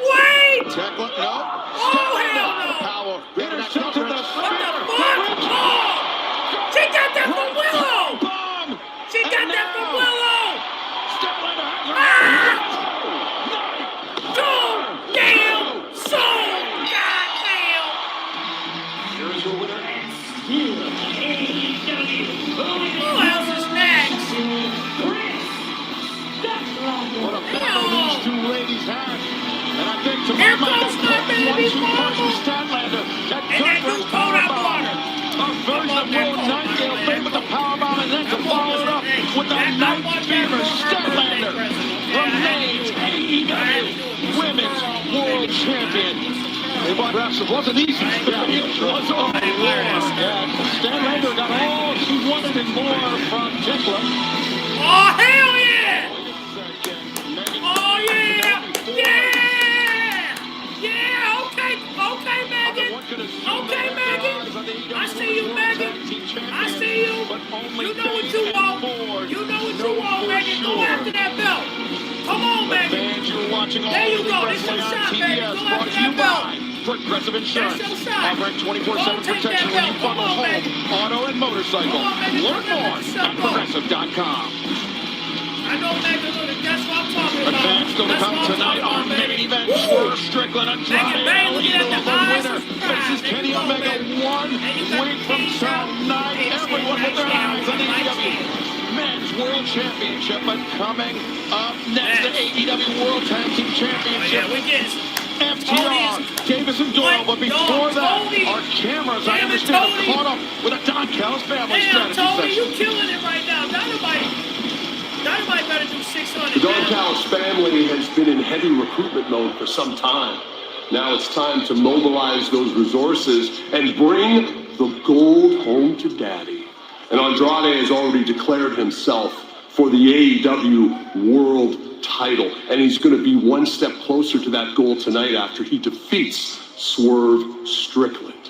Wait! Tekla, no. Oh, hell no! Power. Intercepted the What the fuck? Oh! She got that from Willow! bomb. She got that from Willow! Statlander has her. Go damn soul! Goddamn! Here's your winner. Who else is next? What a battle these two ladies have. And I think Here tomorrow comes my baby mama! Statlander. That And that new coat I bought her. A version of Will Nightingale played with the powerbomb and then to follow it up with the Night Fever. Statlander remains AEW Women's World Champion. It wasn't easy. It was a war. Statlander got all she wanted and more from Tekla. Oh, hell yeah! Oh, yeah! Yeah! Yeah, okay, Megan. Okay, Megan. I see you, Megan. I see you. You know what you want. You know what you want, Megan. Go after that belt. Come on, Megan. There you go. This your shot, baby. Go after that belt. Progressive Insurance. That's your shot. Offering 24/7 Go take protection that when you belt. bundle Come on, home, baby. auto, and motorcycle. Come on, baby. Learn more at progressive.com. I know, Megan. Look, that's what I'm talking about. Advance still to That's come what I'm tonight talking on about, main baby. event. Woo! Swerve Strickland and Megan Bay looking at the eyes winner. of surprise. Faces There Kenny you go, Omega baby. 1 And you got week from Keisha. tonight. Everyone with their eyes on the Light AEW skin. Men's World Championship. But coming up next, the AEW World Tag Team Championship. Yeah, we get FTR, Davis and Doyle, but before that, our cameras, I understand, are caught up with a Don Callis family Damn, strategy Tony, you session. killing it right now. Dynamite better do 600. The Don Callis family has been in heavy recruitment mode for some time. Now it's time to mobilize those resources and bring the gold home to Daddy. And Andrade has already declared himself for the AEW World title. And he's going to be one step closer to that goal tonight after he defeats Swerve Strickland.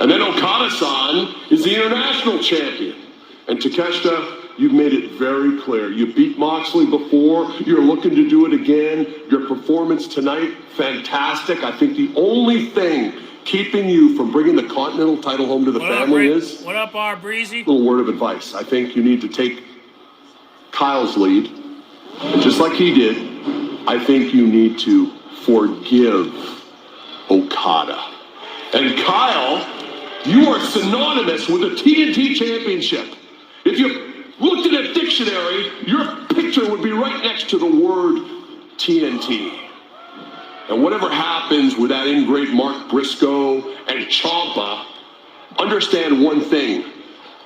And then Okada-san is the international champion. And Takeshita, you've made it very clear. You beat Moxley before. You're looking to do it again. Your performance tonight, fantastic. I think the only thing keeping you from bringing the Continental title home to the family is... What up, R. Breezy? A little word of advice. I think you need to take Kyle's lead. And just like he did, I think you need to forgive Okada. And Kyle, you are synonymous with the TNT Championship. If you looked at a dictionary, your picture would be right next to the word TNT. And whatever happens with that ingrate Mark Briscoe and Ciampa, understand one thing.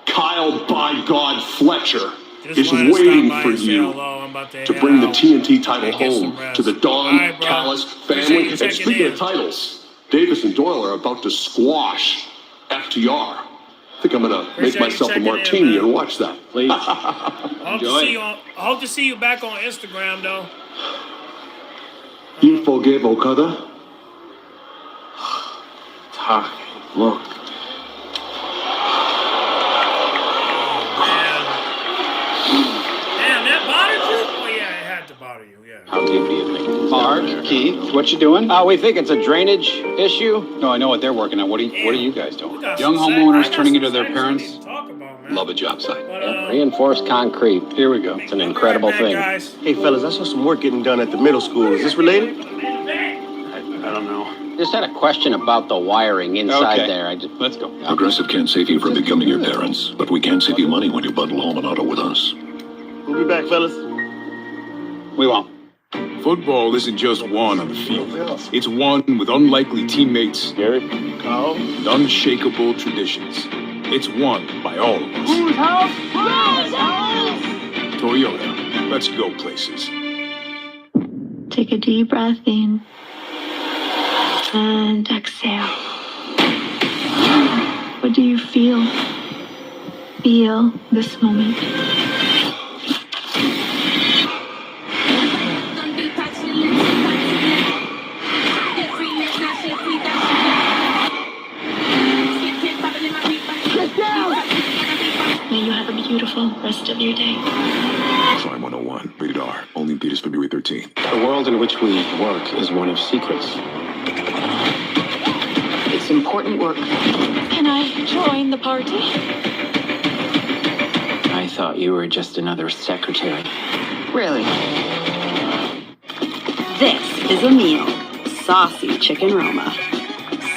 Kyle, by God, Fletcher is waiting for you to bring the TNT title home to the Don Callis family. And speaking of titles, Davis and Doyle are about to squash FTR. I think I'm going to make myself a martini and watch that. Please. I hope to see you back on Instagram, though. You forgave Okada? Talk. Look. Damn, that bothered you? Oh, yeah, it had to bother you, yeah. How deep do you think? Mark, Keith, what you doing? We think it's a drainage issue. No, I know what they're working on. What are you guys doing? Young homeowners turning into their parents. Love a job site. Reinforced concrete. Here we go. It's an incredible thing. Hey, fellas, I saw some work getting done at the middle school. Is this related? I don't know. Just had a question about the wiring inside Okay. there. Let's go. Progressive can't save you from becoming your parents, but we can save you money when you bundle home and auto with us. We'll be back, fellas. We won't. Football isn't just one on the field. It's one with unlikely teammates and unshakable traditions. It's won by all of us. Whose house? Whose house? Toyota, let's go places. Take a deep breath in and exhale. What do you feel? Feel this moment. May you have a beautiful rest of your day. Crime 101, rated R, only in theaters February 13th. The world in which we work is one of secrets. It's important work. Can I join the party? I thought you were just another secretary. Really? This is a meal. Saucy chicken Roma.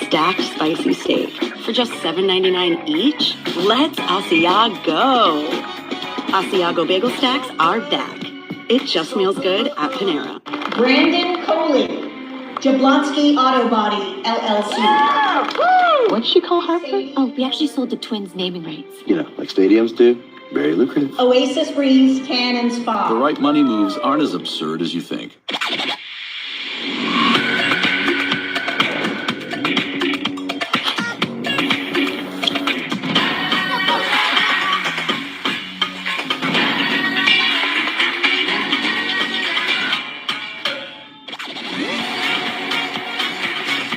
Stacked spicy steak. For just $7.99 each? Let's Asiago. Asiago bagel stacks are back. It just smells good at Panera. Brandon Coley, Jablonski Auto Body, LLC. What'd she call Harper? Oh, we actually sold the Twins naming rights. You know, like stadiums do. Very lucrative. Oasis Breeze Tan and Spa. The right money moves aren't as absurd as you think.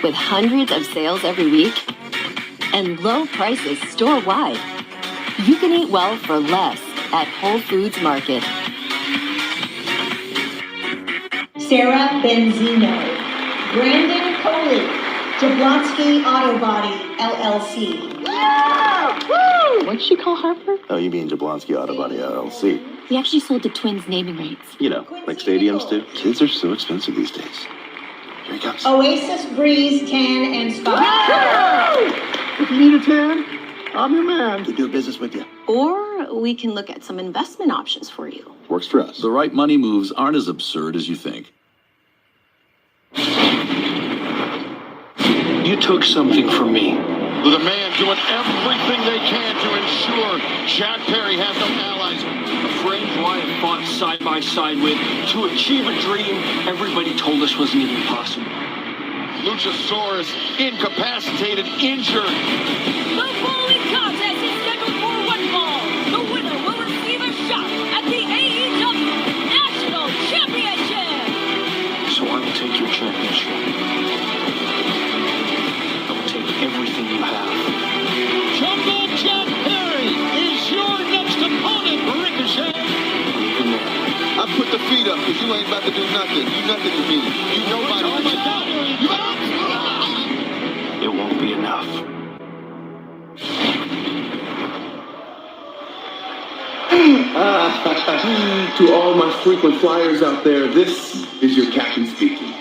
With hundreds of sales every week and low prices store-wide, you can eat well for less at Whole Foods Market. Sarah Benzino, Brandon Coley, Jablonski Auto Body, LLC. What'd she call Harper? Oh, you mean Jablonski Auto Body LLC. We actually sold the Twins naming rights. You know, like stadiums do. Kids are so expensive these days. Here he comes. Oasis Breeze Tan and Spa. If you need a tan, I'm your man. To do business with you. Or we can look at some investment options for you. Works for us. The right money moves aren't as absurd as you think. You took something from me. The man doing everything they can to ensure Jack Perry has no allies. A friend who I have fought side by side with to achieve a dream everybody told us wasn't even possible. Luchasaurus incapacitated, injured. The following contest is scheduled for one fall. The winner will receive a shot at the AEW National Championship. So I will take your championship. I will take everything you have. Jungle Jack Perry is your next opponent, Ricochet. I put the feet up because you ain't about to do nothing. You nothing to me. You nobody. Oh my God. It won't be enough. To all my frequent flyers out there, this is your captain speaking.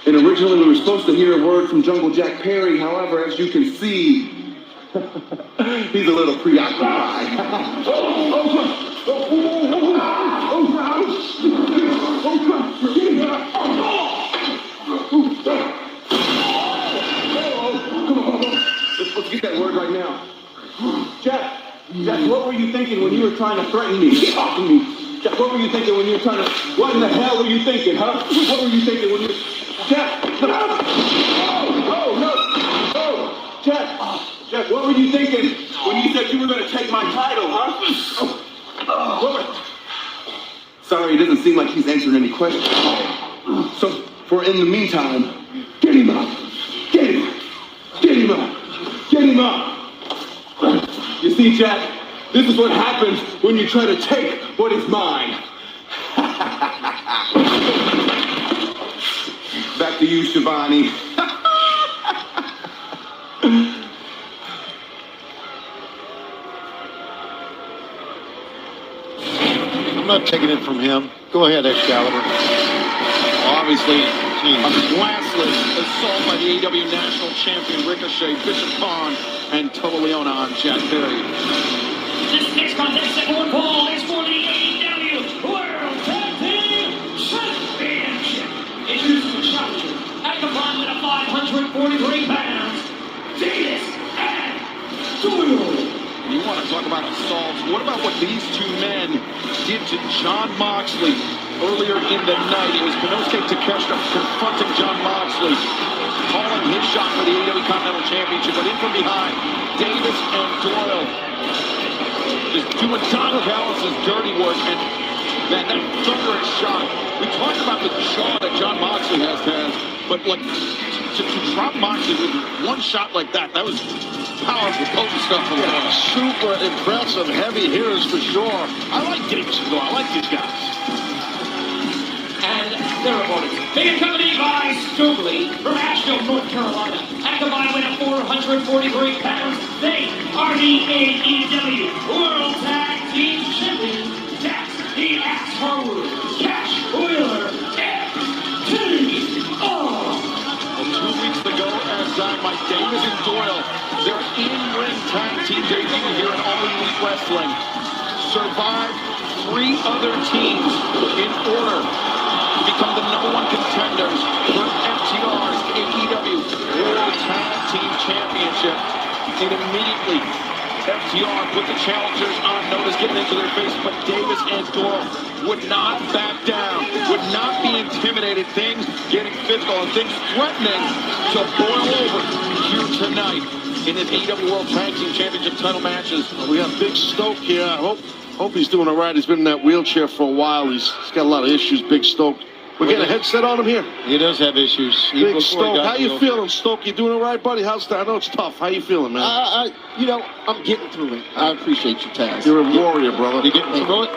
And originally we were supposed to hear a word from Jungle Jack Perry. However, as you can see, he's a little preoccupied. Let's get that word right now. Jack, what were you thinking when you were trying to threaten me? Talk to me. Jack, what were you thinking when you were trying to... What in the hell were you thinking, huh? What were you thinking when you... Jack! Oh, no! Jack, what were you thinking when you said you were going to take my title, huh? Sorry, it doesn't seem like he's answering any questions. So, for in the meantime, get him up! Get him! Get him up! Get him up! You see, Jack, this is what happens when you try to take what is mine. Back to you, Shivani. I'm not taking it from him. Go ahead, Excalibur. Obviously, seen. A classless assault by the AEW National Champion Ricochet, Bishop Khan, and Toa Leona on Jack Perry. This next contest at one fall is for the AEW World Tag Team Championship. Introducing the challenger at a combined weight of 543 pounds, Davis and Doyle. You want to talk about assaults? What about what these two men did to Jon Moxley earlier in the night? It was Konosuke Takeshita confronting Jon Moxley, calling his shot for the AEW Continental Championship, but in from behind, Davis and Doyle just doing Don Callis' dirty work, and man, that thunderous shot. We talked about the jaw that Jon Moxley has, but like to drop Moxley with one shot like that was powerful, potent stuff from Doyle. Super impressive, heavy hitters for sure. I like Davis and Doyle. I like these guys. And their opponents, being accompanied by Stokely from Asheville, North Carolina. At a combined weight of 443 pounds, they are the AEW World Tag Team Champions. That's the Axe Harwood, Cash Wheeler, FTR. 2 weeks ago at Dynamite, Davis and Doyle, their in-ring tag team debut here in All Elite Wrestling, survived 3 other teams in order to become the #1 contenders for FTR's AEW World Tag Team Championship. And immediately, FTR put the challengers on notice, getting into their face, but Davis and Doyle would not back down, would not be intimidated. Things getting physical and things threatening to boil over here tonight in his AEW World Tag Team Championship title matches. We got Big Stoke here. I hope he's doing all right. He's been in that wheelchair for a while. He's got a lot of issues, Big Stoke. We're getting a headset on him here. He does have issues. Big Stoke, how you feeling, Stoke? You doing all right, buddy? How's that? I know it's tough. How you feeling, man? I'm getting through it. I appreciate you, Taz. You're a warrior, brother. You getting through it?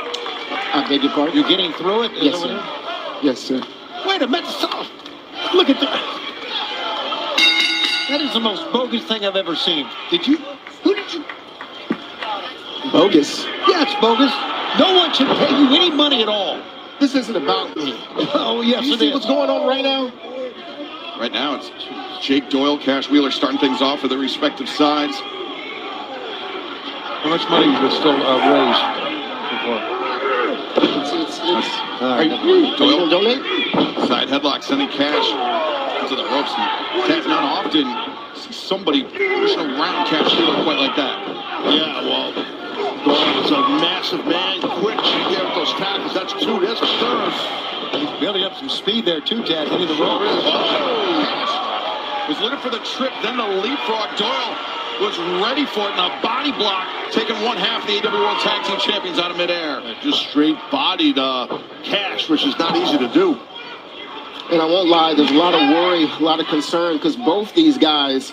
I beg your pardon? You're getting through it? Yes, sir. Yes, sir. Wait a minute. Look at that. That is the most bogus thing I've ever seen. Who did you? Bogus. Yeah, it's bogus. No one should pay you any money at all. This isn't about me. Oh, yes, you see what's going on right now? Right now, it's Jake Doyle, Cash Wheeler starting things off for their respective sides. How much money was still raised before? Are you going to donate? Side headlock, sending Cash into the ropes. And Cash not often see somebody pushing around Cash Wheeler quite like that. Yeah, well, Doyle is a massive man, quick. She there with those tackles. That's 2. That's a third. He's building up some speed there, too, Tad. Hitting the rope. Cash was looking for the trip, then the leapfrog. Doyle was ready for it, and a body block, taking one half the AEW World Tag Team Champions out of midair. Just straight bodied Cash, which is not easy to do. And I won't lie, there's a lot of worry, a lot of concern, because both these guys,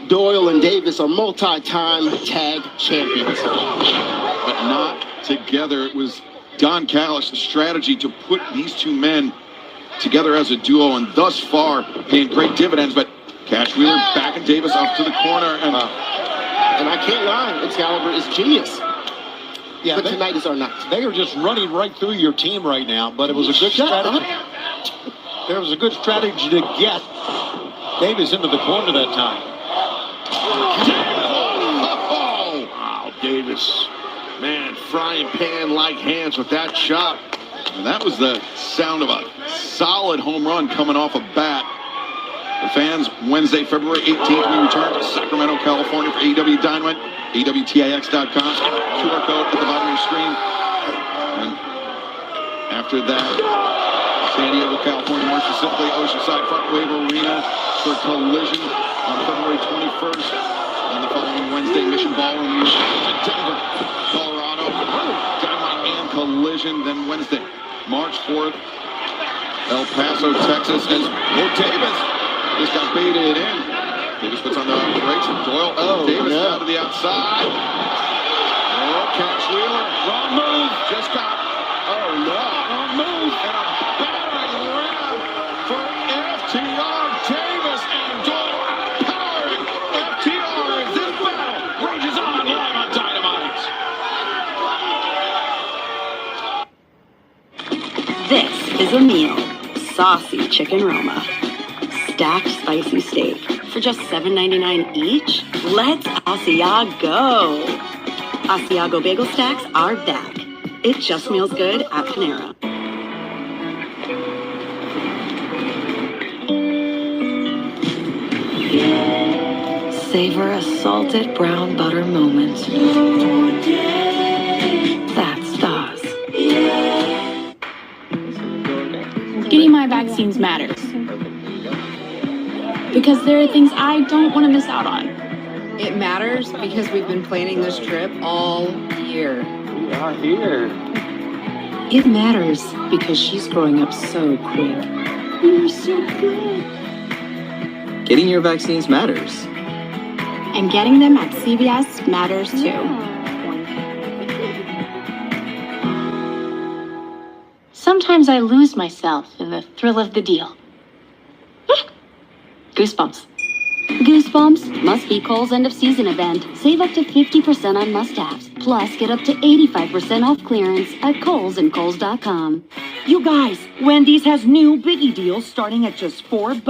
Doyle and Davis, are multi-time tag champions. But not together. It was Don Callis' strategy to put these two men together as a duo, and thus far paying great dividends. But Cash Wheeler backing Davis up to the corner, and I can't lie, Excalibur is genius. Yeah, but tonight is our night. They are just running right through your team right now, but it was a good strategy. There was a good strategy to get Davis into the corner that time. Oh, wow, Davis. Man, frying pan-like hands with that shot. And that was the sound of a solid home run coming off a bat. The fans, Wednesday, February 18th, we return to Sacramento, California for AEW Dynamite, AEWTIX.com. QR code at the bottom of your screen. And after that, San Diego, California, more specifically Oceanside Front Wave Arena for Collision on February 21st. And the following Wednesday, Mission Ballroom in Denver, Colorado. Dynamite and Collision. Then Wednesday, March 4th, El Paso, Texas, as Davis just got baited in. Davis puts on the brakes, and Doyle. Davis down to the outside. Cash Wheeler. Wrong move. Just got. Wrong move. And a battering ram for FTR. Davis and Doyle powering FTR as this battle rages on live on Dynamite. This is a meal saucy chicken Roma, stacked spicy steak for just $7.99 each. Let's Asiago. Asiago bagel stacks are back. It just feels good at Panera. Savor a salted brown butter moment. That's DOS. Getting my vaccines matters. Because there are things I don't want to miss out on. It matters because we've been planning this trip all year. We are here. It matters because she's growing up so quick. You're so good. Getting your vaccines matters. And getting them at CVS matters too. Sometimes I lose myself in the thrill of the deal. Goosebumps. Goosebumps must be Kohl's end of season event. Save up to 50% on must-haves. Plus, get up to 85% off clearance at Kohl's and Kohl's.com. You guys, Wendy's has new Biggie deals starting at just $4.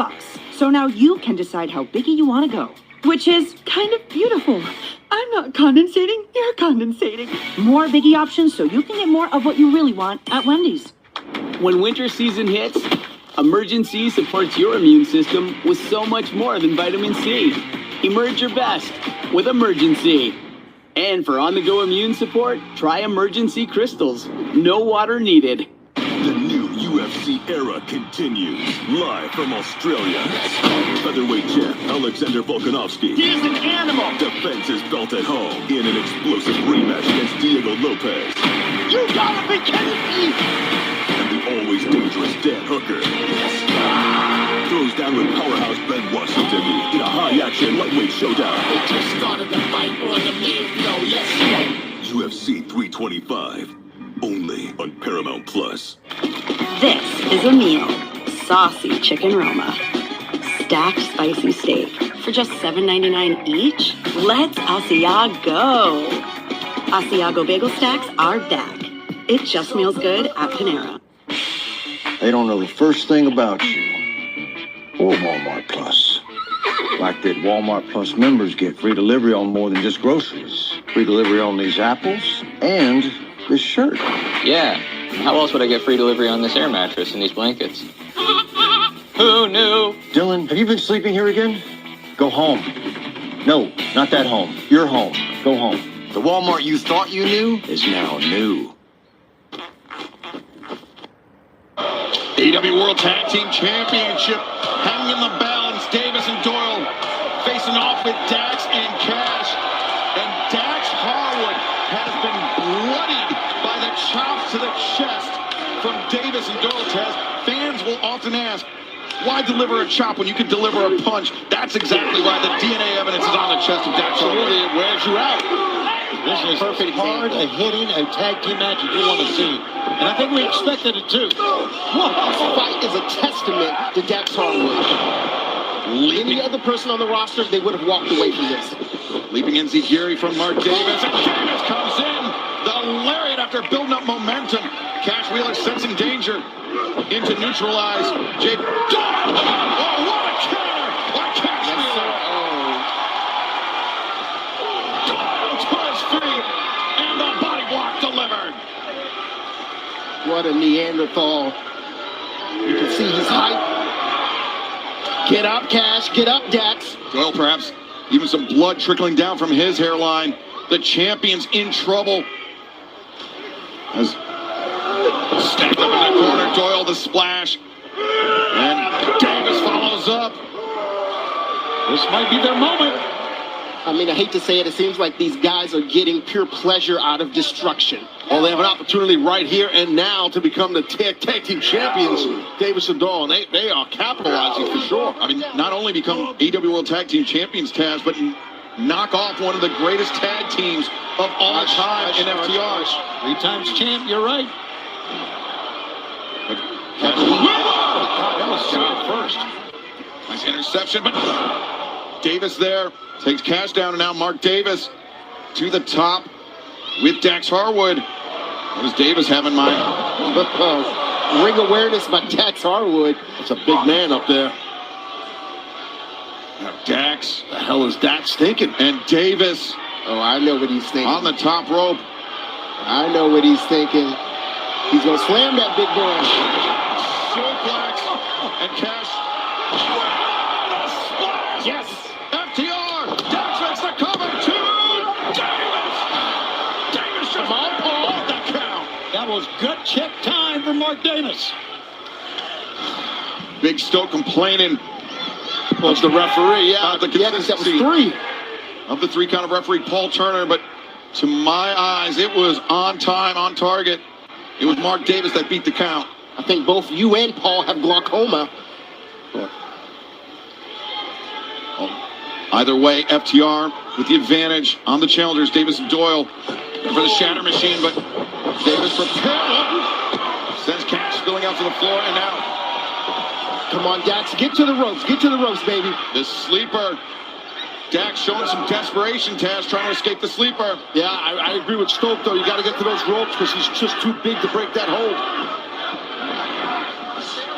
So now you can decide how biggie you want to go. Which is kind of beautiful. I'm not condensating, you're condensating. More Biggie options so you can get more of what you really want at Wendy's. When winter season hits, Emergency supports your immune system with so much more than vitamin C. Emerge your best with Emergency. And for on-the-go immune support, try Emergency Crystals. No water needed. The new UFC era continues, live from Australia. Featherweight champ Alexander Volkanovski. He's an animal. Defends his belt at home in an explosive rematch against Diego Lopez. You gotta be kidding me! And the always dangerous Dan Hooker throws down with powerhouse Ben Washington in a high-action lightweight showdown. They just started the fight on the main show, yes. UFC 325, only on Paramount Plus. This is a meal. Saucy chicken Roma, stacked spicy steak for just $7.99 each. Let's Asiago. Asiago bagel stacks are back. It just feels good at Panera. They don't know the first thing about you or Walmart Plus. Like that Walmart Plus members get free delivery on more than just groceries. Free delivery on these apples and this shirt. Yeah. How else would I get free delivery on this air mattress and these blankets? Who knew? Dylan, have you been sleeping here again? Go home. No, not that home. Your home. Go home. The Walmart you thought you knew is now new. AEW World Tag Team Championship hanging in the balance. Davis and Doyle facing off with Dax and Cash. And Dax Harwood has been bloodied by the chops to the chest from Davis and Doyle. Taz, fans will often ask, why deliver a chop when you can deliver a punch? That's exactly why the DNA evidence is on the chest of Dax Harwood. It wears you out. This is perfect hard a hitting a tag team match you want to see. And I think we expected it too. This fight is a testament to Dax Harwood. Any other person on the roster, they would have walked away from this. Leaping Enziguri from Mark Davis. And Davis comes in. The lariat after building up momentum. Cash Wheeler sensing danger into neutralize. Jake. Oh, what a counter by Cash Wheeler. To his feet. And the body block delivered. What a Neanderthal. You can see his height. Get up, Cash. Get up, Dax. Well, perhaps even some blood trickling down from his hairline. The champion's in trouble. As stacked up in the corner, Doyle the splash. And Davis follows up. This might be their moment. I mean, I hate to say it, it seems like these guys are getting pure pleasure out of destruction. Well, they have an opportunity right here and now to become the tag team champions, Davis and Doyle, and they are capitalizing for sure. I mean, not only become AEW World Tag Team Champions, Taz, but knock off one of the greatest tag teams of all time in FTR. 3 times champ, you're right. That was shot first. Nice interception, but Davis there takes Cash down, and now Mark Davis to the top with Dax Harwood. What does Davis have in mind? ring awareness by Dax Harwood. It's a big man up there. Now Dax, the hell is Dax thinking? And Davis. Oh, I know what he's thinking. On the top rope. I know what he's thinking. He's going to slam that big boy. Suplex. And Cash. Yes. FTR. Dax makes the cover to Davis. Davis just pulled that count. That was gut check time for Mark Davis. Big Stoke complaining of the referee. Yeah, the consistency. That was 3. Of the 3 count of referee Paul Turner, but to my eyes, it was on time, on target. It was Mark Davis that beat the count. I think both you and Paul have glaucoma. Either way, FTR with the advantage on the challengers, Davis and Doyle for the Shatter Machine, but Davis prepared. Sends Cash spilling out to the floor, and now. Come on, Dax, get to the ropes. Get to the ropes, baby. The sleeper. Dax showing some desperation, Taz, trying to escape the sleeper. Yeah, I agree with Stoke, though. You got to get to those ropes because he's just too big to break that hold.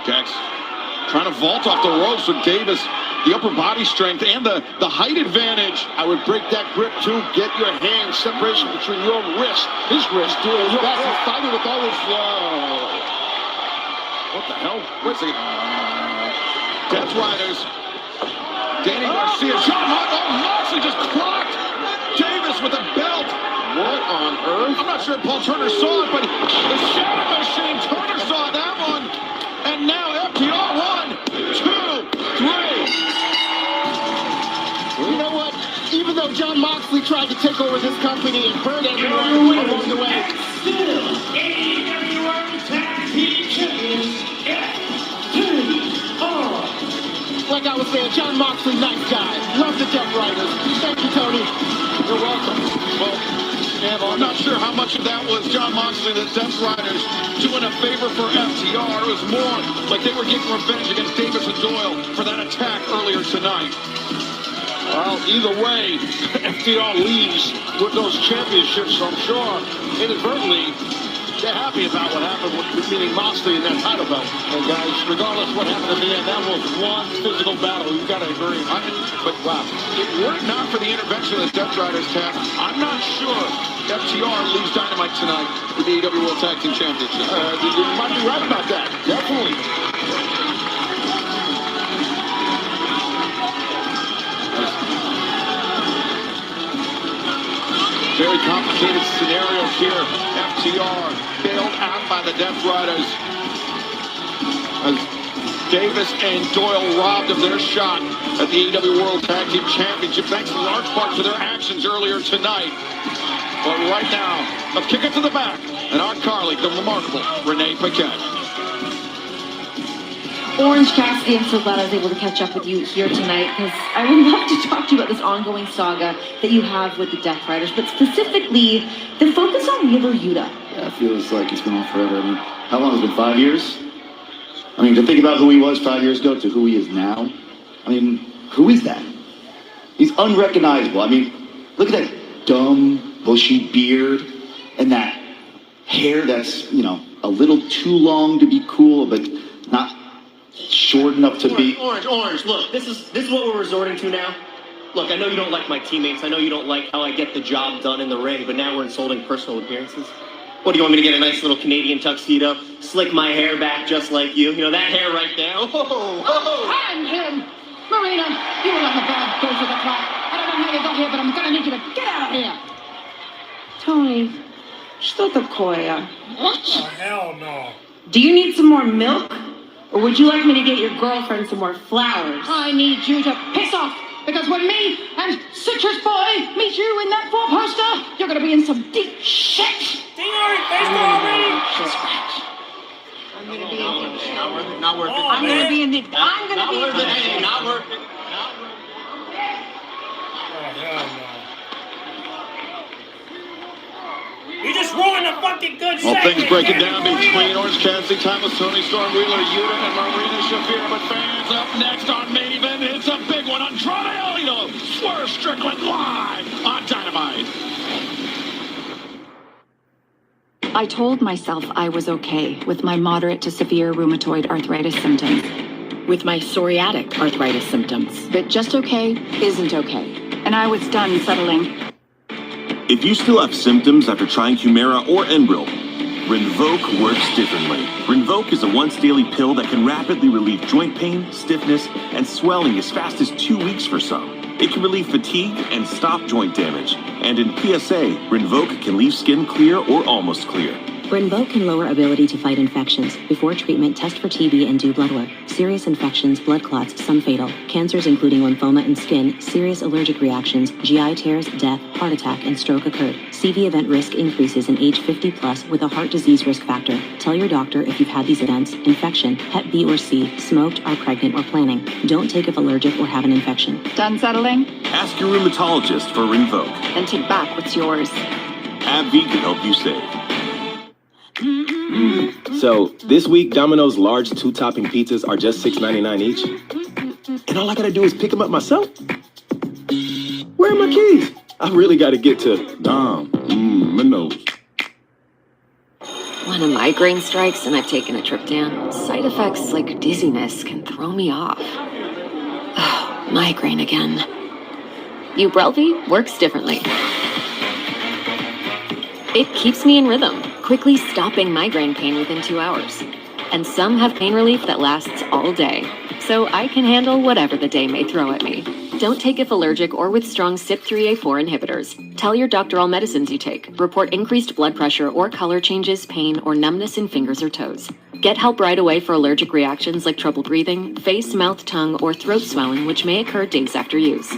Dax trying to vault off the ropes with Davis. The upper body strength and the height advantage. I would break that grip, too. Get your hand separation between your wrist, his wrist, doing his best. He's fighting with all his... What the hell? What's he... Death Riders. Danny Garcia. John Moxley just clocked Davis with a belt. What on earth? I'm not sure Paul Turner saw it, but the Shatter Machine, Turner saw that one. And now FTR 1, 2, 3. You know what? Even though John Moxley tried to take over this company and burn everyone along the way. Still, AEW World Tag Team Champions, FTR. Like I was saying, John Moxley, nice guy. Love the Death Riders. Thank you, Tony. You're welcome. Well, I'm not sure how much of that was John Moxley, the Death Riders, doing a favor for FTR. It was more like they were getting revenge against Davis and Doyle for that attack earlier tonight. Well, either way, FTR leaves with those championships, so I'm sure inadvertently they're happy about what happened with meeting Moxley in that title belt. And guys, regardless what happened at the end, that was one physical battle. You've got to agree. But wow, if were it not for the intervention of the Death Riders, Taz, I'm not sure FTR leaves Dynamite tonight with the AEW World Tag Team Championship. You might be right about that. Definitely. Very complicated scenario here. FTR bailed out by the Death Riders as Davis and Doyle robbed of their shot at the AEW World Tag Team Championship, thanks in large part to their actions earlier tonight. But right now, let's kick it to the back, and our colleague, the remarkable Renee Paquette. Orange Cassidy, I'm so glad I was able to catch up with you here tonight because I would love to talk to you about this ongoing saga that you have with the Death Riders, but specifically the focus on Wheeler Yuta. Yeah, it feels like it's been on forever. I mean, how long has it been? 5 years? I mean, to think about who he was 5 years ago to who he is now, I mean, who is that? He's unrecognizable. I mean, look at that dumb, bushy beard and that hair that's, you know, a little too long to be cool, but not short enough to be... Orange, look, this is what we're resorting to now. Look, I know you don't like my teammates. I know you don't like how I get the job done in the ring, but now we're insulting personal appearances. What, do you want me to get a nice little Canadian tuxedo, slick my hair back just like you? You know, that hair right there. I'm him! Marina, you were like a bad bird for the clock. I don't know how you got here, but I'm gonna need you to get out of here! Tony, что такое? What? Oh, hell no. Do you need some more milk? Or would you like me to get your girlfriend some more flowers? I need you to piss off, because when me and Citrus Boy meet you in that four-poster, you're gonna be in some deep shit! Ding already faced already! I'm gonna be in deep shit. Not worth it, not worth it. I'm gonna be in deep... I'm gonna Not be in worth it, deep hey, shit. not worth it. Oh, hell no. You just ruined a fucking good All segment. things breaking man. down between Orange Cassidy, Timeless Tony Storm, Wheeler, Yuta, and Marina Shafir. But fans, up next on Main Event, it's a big one. Andrade Alito, Swerve Strickland live on Dynamite. I told myself I was okay with my moderate to severe rheumatoid arthritis symptoms. With my psoriatic arthritis symptoms. But just okay isn't okay. And I was done settling. If you still have symptoms after trying Humira or Enbrel, Rinvoq works differently. Rinvoq is a once-daily pill that can rapidly relieve joint pain, stiffness, and swelling as fast as 2 weeks for some. It can relieve fatigue and stop joint damage. And in PSA, Rinvoq can leave skin clear or almost clear. Rinvoq can lower ability to fight infections. Before treatment, test for TB and do blood work. Serious infections, blood clots, some fatal. Cancers including lymphoma and skin, serious allergic reactions, GI tears, death, heart attack, and stroke occurred. CV event risk increases in age 50 plus with a heart disease risk factor. Tell your doctor if you've had these events, infection, Hep B or C, smoked, are pregnant, or planning. Don't take if allergic or have an infection. Done settling? Ask your rheumatologist for Rinvoq. Then take back what's yours. AbbVie can help you save. So, this week, Domino's large 2-topping pizzas are just $6.99 each. And all I gotta do is pick them up myself? Where are my keys? I really gotta get to Domino's. When a migraine strikes and I've taken a trip down, side effects like dizziness can throw me off. Oh, migraine again. Ubrelvy works differently. It keeps me in rhythm, quickly stopping migraine pain within 2 hours. And some have pain relief that lasts all day, so I can handle whatever the day may throw at me. Don't take if allergic or with strong CYP3A4 inhibitors. Tell your doctor all medicines you take. Report increased blood pressure or color changes, pain, or numbness in fingers or toes. Get help right away for allergic reactions like trouble breathing, face, mouth, tongue, or throat swelling, which may occur days after use.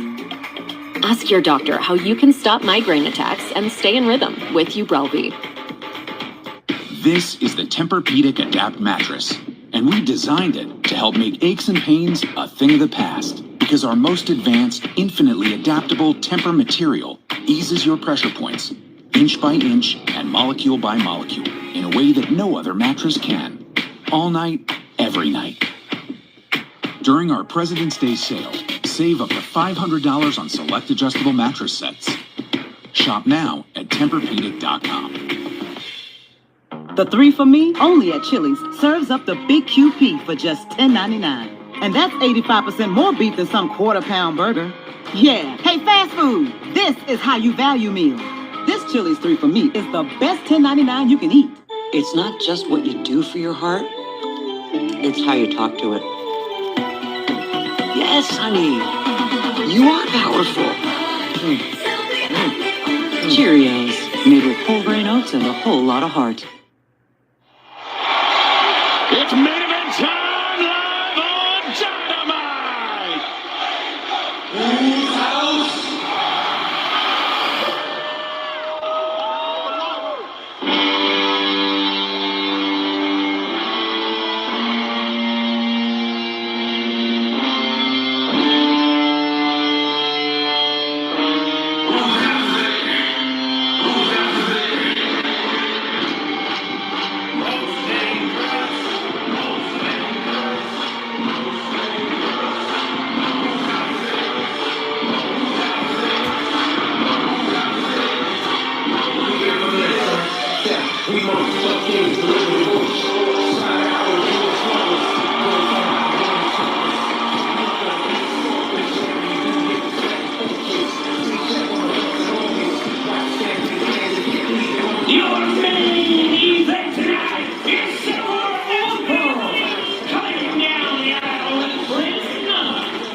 Ask your doctor how you can stop migraine attacks and stay in rhythm with Ubrelvy. This is the Tempur-Pedic Adapt mattress, and we designed it to help make aches and pains a thing of the past, because our most advanced, infinitely adaptable Tempur material eases your pressure points, inch by inch and molecule by molecule, in a way that no other mattress can. All night, every night. During our President's Day sale, save up to $500 on select adjustable mattress sets. Shop now at TempurPedic.com. The 3 for Me, only at Chili's, serves up the Big QP for just $10.99. And that's 85% more beef than some quarter-pound burger. Yeah, hey, fast food, this is how you value meal. This Chili's 3 for Me is the best $10.99 you can eat. It's not just what you do for your heart, it's how you talk to it. Yes, honey, you are powerful. Cheerios, made with whole grain oats and a whole lot of heart. It's main event time live on Dynamite. Whose house? Your main event tonight is Silver Emperor, coming down the aisle in Princeton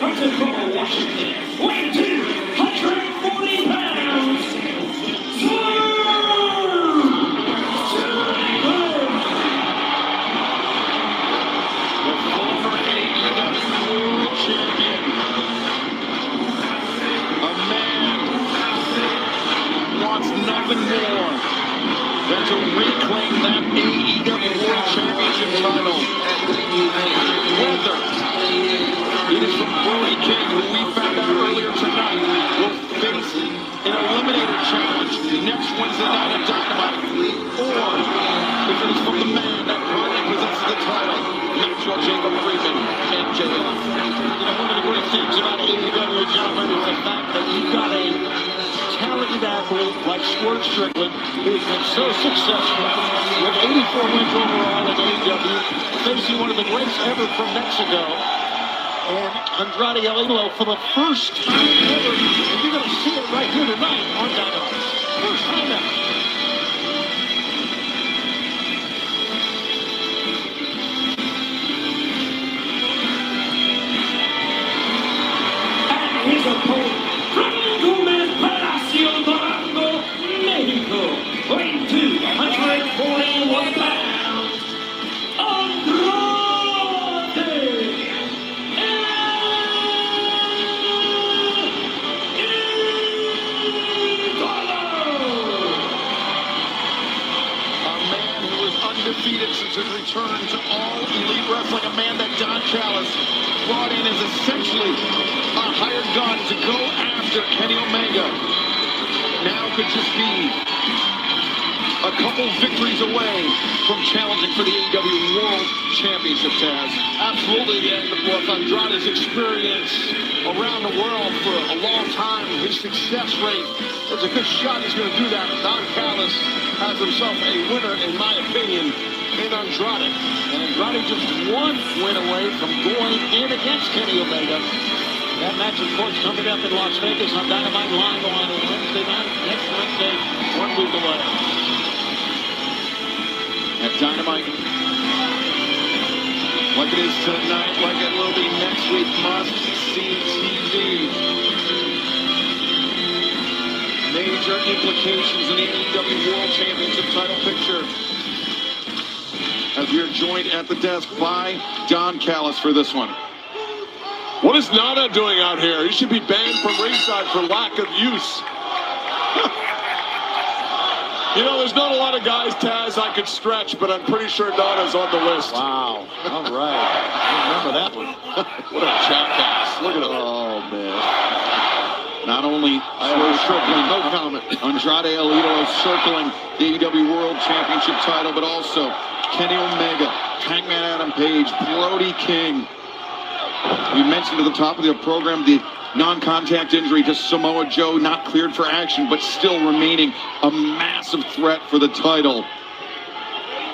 from Tacoma, Washington, weighing 240 pounds. Nothing more than to reclaim that AEW World Championship title. Whether it is from Brody King, who we found out earlier tonight will face an eliminator challenge next Wednesday night at Dynamite, or if it is from the man that currently possesses the title, Maxwell Jacob Friedman, MJF. You know, one of the great things about AEW, John, is the fact that you've got a talented athlete like Swerve Strickland, who's been so successful with 84 wins overall in AEW, facing one of the greats ever from Mexico. And Andrade El Idolo for the first time ever, and you're going to see it right here tonight on Dynamite. First time ever. His opponent from Gomez Palacio, Durango, Mexico, weighing 241 pounds, Andrade undefeated since his return to All Elite Wrestling, a man that Don Callis brought in as essentially a hired gun to go after Kenny Omega. Now could just be a couple victories away from challenging for the AEW World Championship, Taz. Absolutely, and with Andrade's experience around the world for a long time, his success rate, there's a good shot he's going to do that. Don Callis has himself a winner, in my opinion, in Andrade. And Andrade just one win away from going in against Kenny Omega. That match, of course, coming up in Las Vegas on Dynamite Live on Wednesday night, next Wednesday, 1 week away. At Dynamite, like it is tonight, like it will be next week, must-see TV. Major implications in the AEW World Championship title picture. As we are joined at the desk by Don Callis for this one. What is Nana doing out here? He should be banned from ringside for lack of use. You know, there's not a lot of guys, Taz, I could stretch, but I'm pretty sure Nana's on the list. Wow. All right. I remember that one. What a jackass. Look at him. Oh, man. Not only circling, no comment, Andrade El Idolo circling the AEW World Championship title, but also Kenny Omega, Hangman Adam Page, Brody King. We mentioned at the top of the program the non-contact injury to Samoa Joe, not cleared for action, but still remaining a massive threat for the title.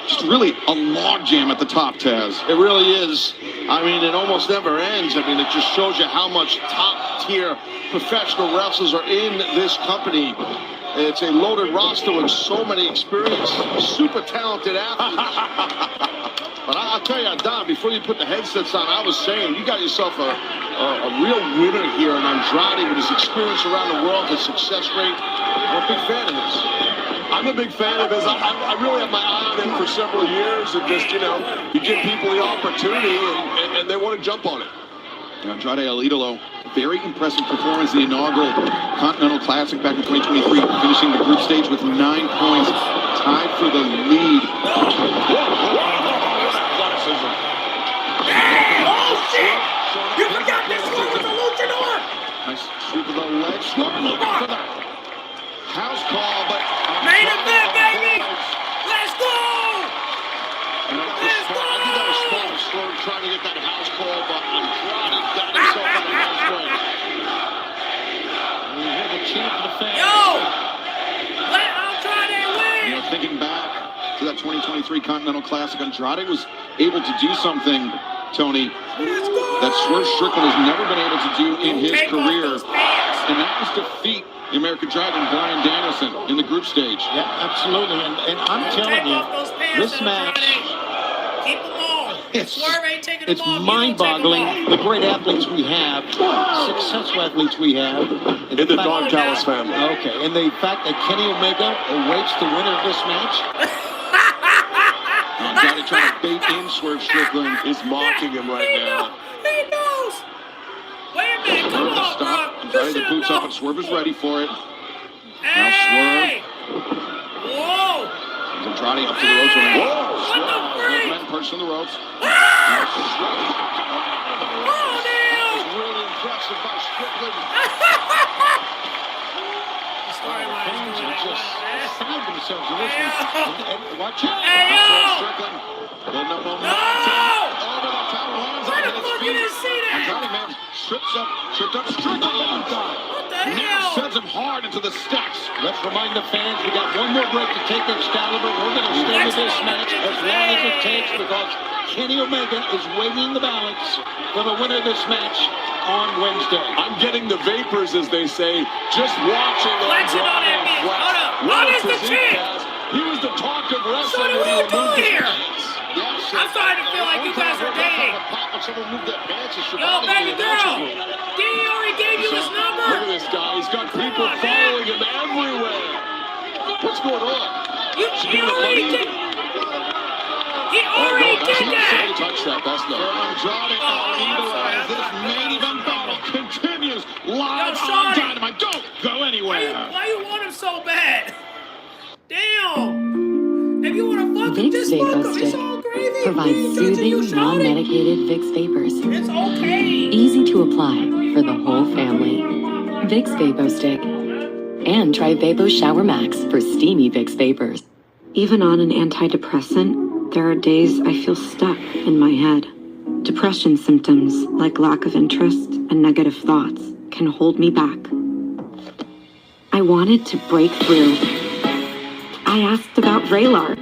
Just really a logjam at the top, Taz. It really is. I mean, it almost never ends. I mean, it just shows you how much top-tier professional wrestlers are in this company. It's a loaded roster with so many experienced, super talented athletes. But I'll tell you, Don, before you put the headsets on, I was saying, you got yourself a real winner here in Andrade with his experience around the world, his success rate. I'm a big fan of his. I'm a big fan of his. I really have my eye on him for several years, and just, you know, you give people the opportunity, and they want to jump on it. Andrade El Idolo, very impressive performance in the inaugural Continental Classic back in 2023, finishing the group stage with 9 points, tied for the lead. Oh, shit! You forgot this one was a luchador! Nice sweep of the leg. Looking for the house call, but... Main event, baby! Let's go! Let's go! I think that was Swerve trying to get that house call, but Andrade got himself out of house way. We hear the chant of the fans. Yo! Let Andrade win! You know, thinking back to that 2023 Continental Classic, Andrade was able to do something, Tony, that Swerve Strickland has never been able to do in his career, and that was defeat the American Dragon, Bryan Danielson, in the group stage. Yeah, absolutely, and I'm telling you, this match, it's mind-boggling the great athletes we have, successful athletes we have. In the Don Callis family. Okay, and the fact that Kenny Omega awaits the winner of this match. Andrade trying to bait in Swerve Strickland. He's mocking him right now. He knows! Wait a minute, come on, bro! Andrade, the boots up, and Swerve is ready for it. Now Hey! Whoa! Andrade up to the ropes. Hey! Whoa! What the freak? Men perched on the ropes. Ah! Now Oh, damn! Really impressive by Strickland. Fans are just beside themselves. Watch out. Hey, yo! Strickland. Building up momentum. No! Over the top, lands Why on the his fuck you feet. didn't see that? Andrade, man, tripped up Strickland. What the Now hell? sends him hard into the steps. Let's remind the fans we got one more break to take Excalibur. We're going to stay with this match as long as it takes because Kenny Omega is weighing the balance for the winner of this match on Wednesday. I'm getting the vapors, as they say, just watching Flexing on that bitch. Hold up. What is the champ? He was the talk of wrestling. Sonny, what are you doing here? Yes, I'm starting to feel like you guys are dating. Someone moved their pants and Yo, baby girl, he already gave you his number? Look at this guy. He's got people following him everywhere. What's going on? He already did. He already did that. Don't touch that. That's not. Andrade as this main event battle continues live Yo, on Sonny. Dynamite. Don't go anywhere. Why you want him so bad? Damn. If you want to fuck him, Vicks just fuck Vapor him. It's Stick all gravy. provides soothing, non-medicated Vicks Vapors. It's okay. Easy to apply for the whole family. Vicks Vapor Stick. And try Vapo Shower Max for steamy Vicks Vapors. Even on an antidepressant, there are days I feel stuck in my head. Depression symptoms like lack of interest and negative thoughts can hold me back. I wanted to break through. I asked about Vraylar.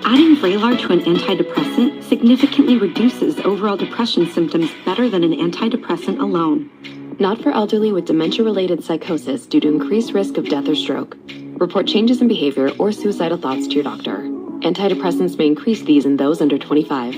Adding Vraylar to an antidepressant significantly reduces overall depression symptoms better than an antidepressant alone. Not for elderly with dementia-related psychosis due to increased risk of death or stroke. Report changes in behavior or suicidal thoughts to your doctor. Antidepressants may increase these in those under 25.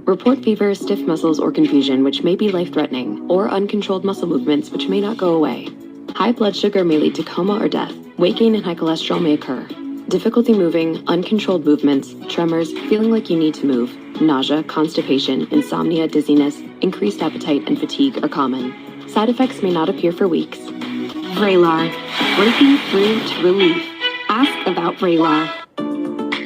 Report fever, stiff muscles, or confusion which may be life-threatening, or uncontrolled muscle movements which may not go away. High blood sugar may lead to coma or death. Weight gain and high cholesterol may occur. Difficulty moving, uncontrolled movements, tremors, feeling like you need to move, nausea, constipation, insomnia, dizziness, increased appetite, and fatigue are common. Side effects may not appear for weeks. Vraylar, breaking through to relief. Ask about Vraylar.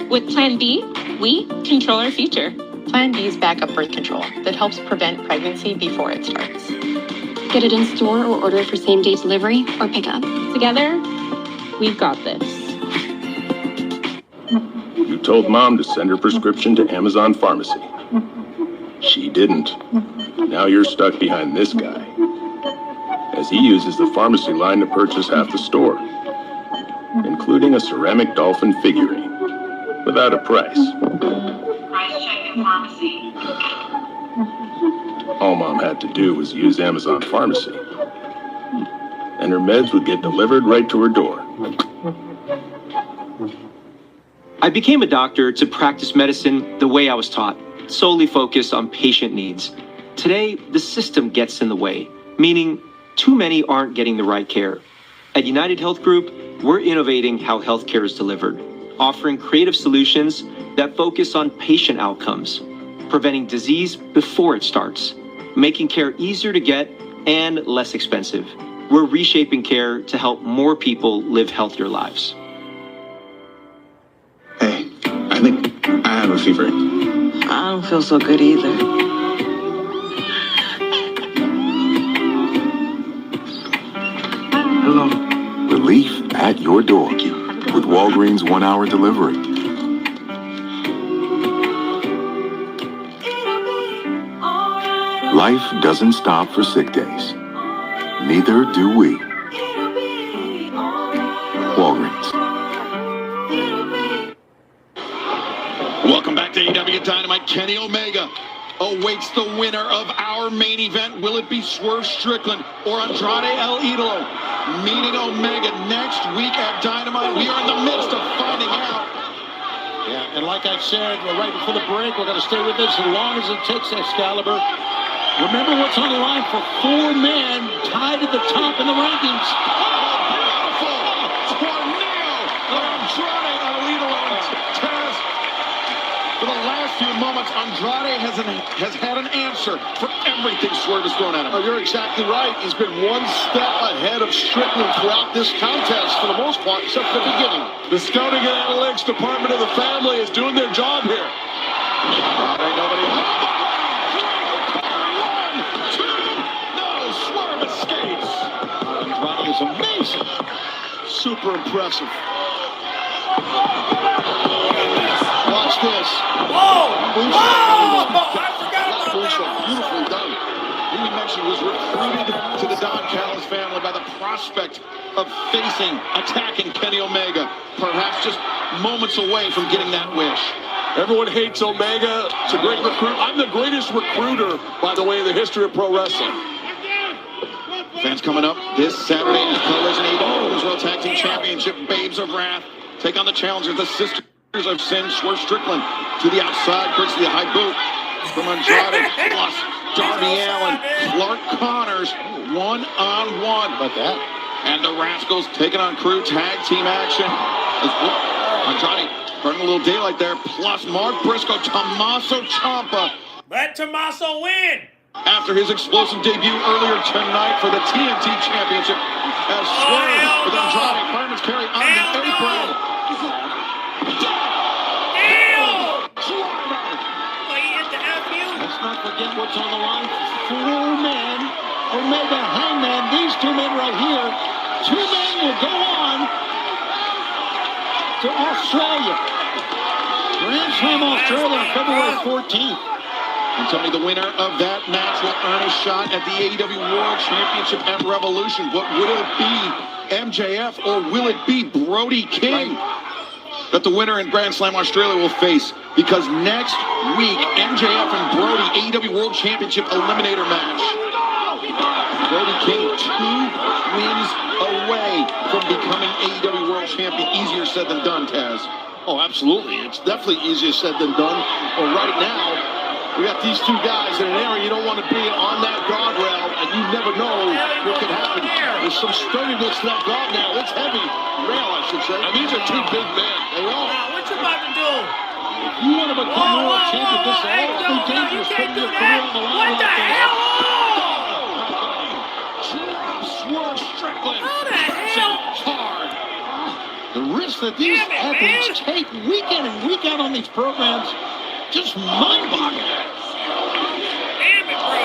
With Plan B, we control our future. Plan B is backup birth control that helps prevent pregnancy before it starts. Get it in store or order for same-day delivery or pickup. Together, we've got this. You told Mom to send her prescription to Amazon Pharmacy. She didn't. Now you're stuck behind this guy, as he uses the pharmacy line to purchase half the store, including a ceramic dolphin figurine, without a price. Price check in pharmacy. All Mom had to do was use Amazon Pharmacy, and her meds would get delivered right to her door. I became a doctor to practice medicine the way I was taught, solely focused on patient needs. Today, the system gets in the way, meaning too many aren't getting the right care. At United Health Group, we're innovating how healthcare is delivered, offering creative solutions that focus on patient outcomes, preventing disease before it starts, making care easier to get and less expensive. We're reshaping care to help more people live healthier lives. Hey, I think I have a fever. I don't feel so good either. Hello. Relief at your door with Walgreens 1-hour delivery. Life doesn't stop for sick days. Neither do we. Walgreens. Welcome back to AEW Dynamite. Kenny Omega awaits the winner of our main event. Will it be Swerve Strickland or Andrade El Idolo meeting Omega next week at Dynamite? We are in the midst of finding out. Yeah, and like I said, right before the break, we're going to stay with this as long as it takes, Excalibur. Remember what's on the line for 4 men tied at the top in the rankings. For the last few moments, Andrade has had an answer for everything Swerve has thrown at him. Oh, you're exactly right. He's been one step ahead of Strickland throughout this contest for the most part, except for the beginning. The scouting and analytics department of the family is doing their job here. Swerve escapes. Andrade is amazing. Super impressive. Watch this. Whoa! Whoa! I forgot about that. Beautifully done. He mentioned She was recruited to the Don Callis family by the prospect of attacking Kenny Omega, perhaps just moments away from getting that wish. Everyone hates Omega. It's a great recruit. I'm the greatest recruiter, by the way, in the history of pro wrestling. Fans coming up this Saturday at Collision AEW World Tag Team Championship. Babes of Wrath take on the challengers, the Sisters of Sin. Swerve Strickland to the outside, courtesy the high boot from Andrade, plus Darby Allin, Clark Connors, one-on-one. About that. And the Rascals taking on Crew tag team action. Andrade burning a little daylight there, plus Mark Briscoe, Tommaso Ciampa. Let Tommaso win. After his explosive debut earlier tonight for the TNT Championship, as Swerve with Andrade, fireman's carry on the apron. Let's not forget what's on the line. 4 men, Omega, Hangman, these 2 men right here. 2 men will go on to Australia. Grand Slam Australia on February 14th. And tell me the winner of that match will earn a shot at the AEW World Championship at Revolution. But will it be MJF or will it be Brody King that the winner in Grand Slam Australia will face? Because next week, MJF and Brody, AEW World Championship Eliminator match. Brody King 2 wins away from becoming AEW World Champion. Easier said than done, Taz. Oh, absolutely. It's definitely easier said than done. But right now, we got these 2 guys in an area you don't want to be on that guardrail, and you never know what could happen. There's some sturdiness to that guard now. It's heavy rail, I should say. And these are 2 big men. They are. Now, what you about to do? If you want to become world champion, this is all too dangerous. Putting your career on the line. What the hell? Swerve Strickland. How the hell? Hard. The risks that these athletes take week in and week out on these programs, just mind-boggling. Damn it, bro.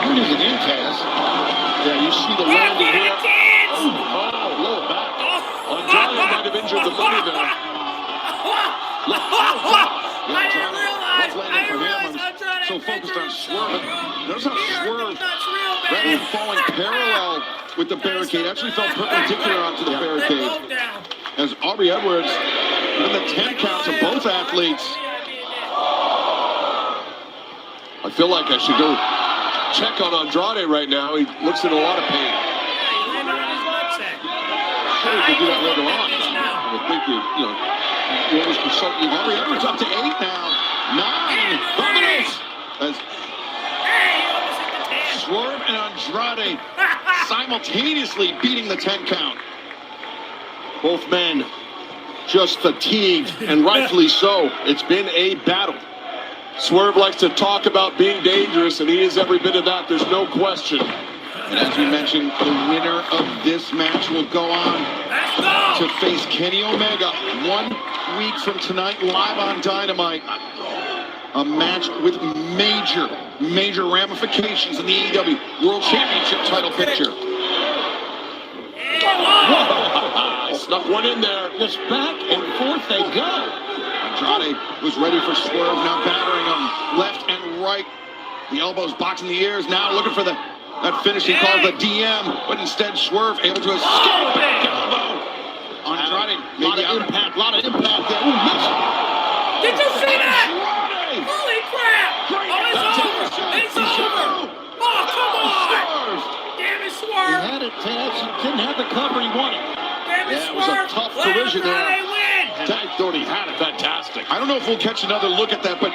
Where is it in, Taz? Yeah, you see the landing here. Oh, low back. Andrade might have injured the money there. I didn't realize Andrade so focused on Swerve. Notice how Swerve, nuts real bad. rather than falling parallel with the barricade, actually fell perpendicular onto the barricade. As Aubrey Edwards, in the 10 counts of both athletes. I feel like I should go check on Andrade right now. He looks in a lot of pain. Sure, we could do that later on. I would think you always consult. Aubrey Edwards up to 8 now. 9. Look at this. As Swerve and Andrade simultaneously beating the 10 count. Both men just fatigued, and rightfully so. It's been a battle. Swerve likes to talk about being dangerous, and he is every bit of that. There's no question. And as we mentioned, the winner of this match will go on to face Kenny Omega 1 week from tonight, live on Dynamite. A match with major ramifications in the AEW World Championship title picture. Whoa! Snuck one in there. Just back and forth they go. Andrade was ready for Swerve, now battering him left and right. The elbows boxing the ears, now looking for that finish he calls the DM, but instead Swerve able to escape back elbow. Andrade, a lot of impact there. Ooh, missed. Did you see that? Holy crap! It's over! Oh, come on! Damn it, Swerve! He had it, Taz. He didn't have the cover he wanted. Damn it, Yeah, it was a tough collision there. Tag thought he had it. Fantastic. I don't know if we'll catch another look at that, but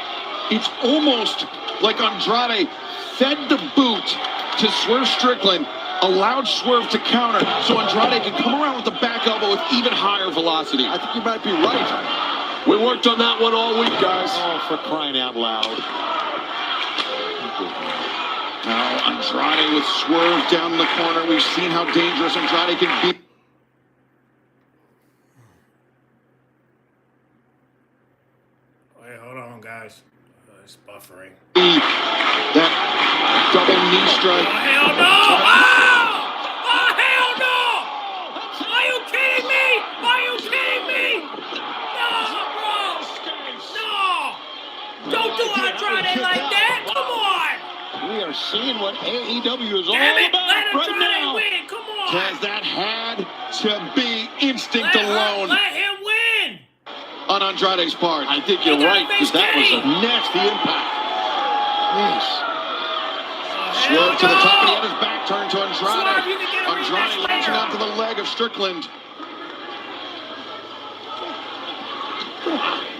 it's almost like Andrade fed the boot to Swerve Strickland, allowed Swerve to counter, so Andrade can come around with the back elbow with even higher velocity. I think you might be right. We worked on that one all week, guys. Oh, for crying out loud. Now Andrade with Swerve down the corner. We've seen how dangerous Andrade can be. Wait, hold on, guys. It's buffering. That double knee strike. Oh, hell no! Oh, hell no! Are you kidding me? Are you kidding me? No, bro! No! Don't do Andrade like that! Come on! We we are seeing what AEW is all Damn it, about let right Andrade now. win. Come on. Because that had to be instinct alone Let him win. on Andrade's part. I think you're right, because that was a Nasty impact. yes. Swerve to the top, and he had his back turned to Swerve, Andrade. you can get a Andrade rematch latching later. onto the leg of Strickland.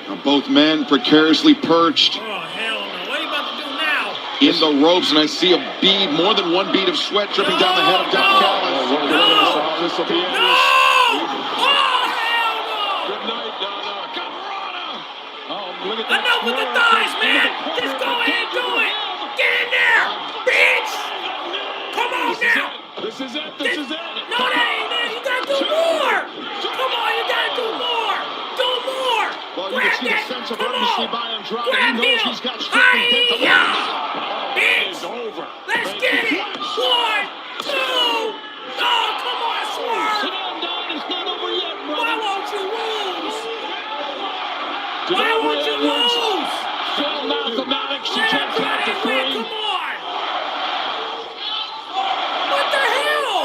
Now both men precariously perched Oh, hell no. What are you about to do now? in the ropes, and I see a bead, more than one bead of sweat dripping down the head of Don Callis. This will be it. No! Oh, hell no! Good night, Donna. Oh, look at that. Enough with the thighs, man! Just go ahead and do it! Get in there, bitch! Come on now! This is it. This is it. No, that ain't it! You gotta do more! Come on, you gotta do more! Do more! Well, you can see the sense of urgency by Andrade. He Grab knows him! he's got Strickland dead to Hi-ya! lose. Bitch! It's over. Let's get it! 1, 2! Oh, come on, Swerve! Sit down, Don. It's not over yet, Why brother. won't you lose? Why won't you lose? Full mathematics. You Let can't count to Andrade win, three. come on! What the hell?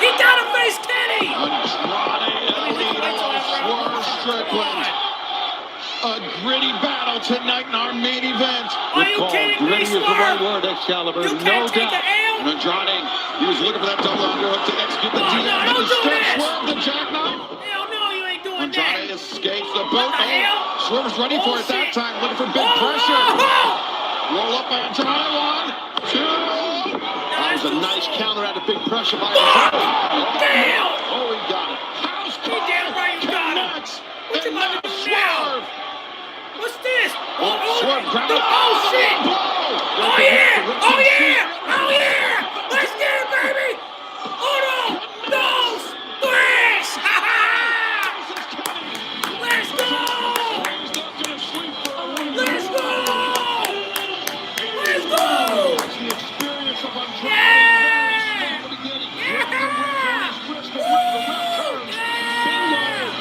He gotta face Kenny! Andrade, Elito, Swerve Strickland. A gritty battle tonight in our main event. Are you kidding me, Gritty is the right Swerve? word, Excalibur. You No can't take doubt. an And Andrade, he was looking for that double underhook to execute the Oh, DX. no, but don't do instead this. Swerve the jackknife. Hell no, you ain't doing Andrade that! escapes the What boot. the hell? Swerve is ready for Oh, it that shit. time, looking for big Oh, pressure. oh, oh. Roll up by Andrade, 1, 2. That was a nice counter out of big pressure by Fuck! Andrade. Damn! Oh, he got it. House You damn right you got him! connects. What you And about to now do now? Swerve. What's this? Swerve grabbed it. Oh, shit! Blow. Oh, yeah! Oh, yeah! Oh, yeah! Let's get it, baby! Uno, dos, tres! Ha ha! Let's go! Let's go! Let's go! Yeah! Yeah! Woo! Yeah!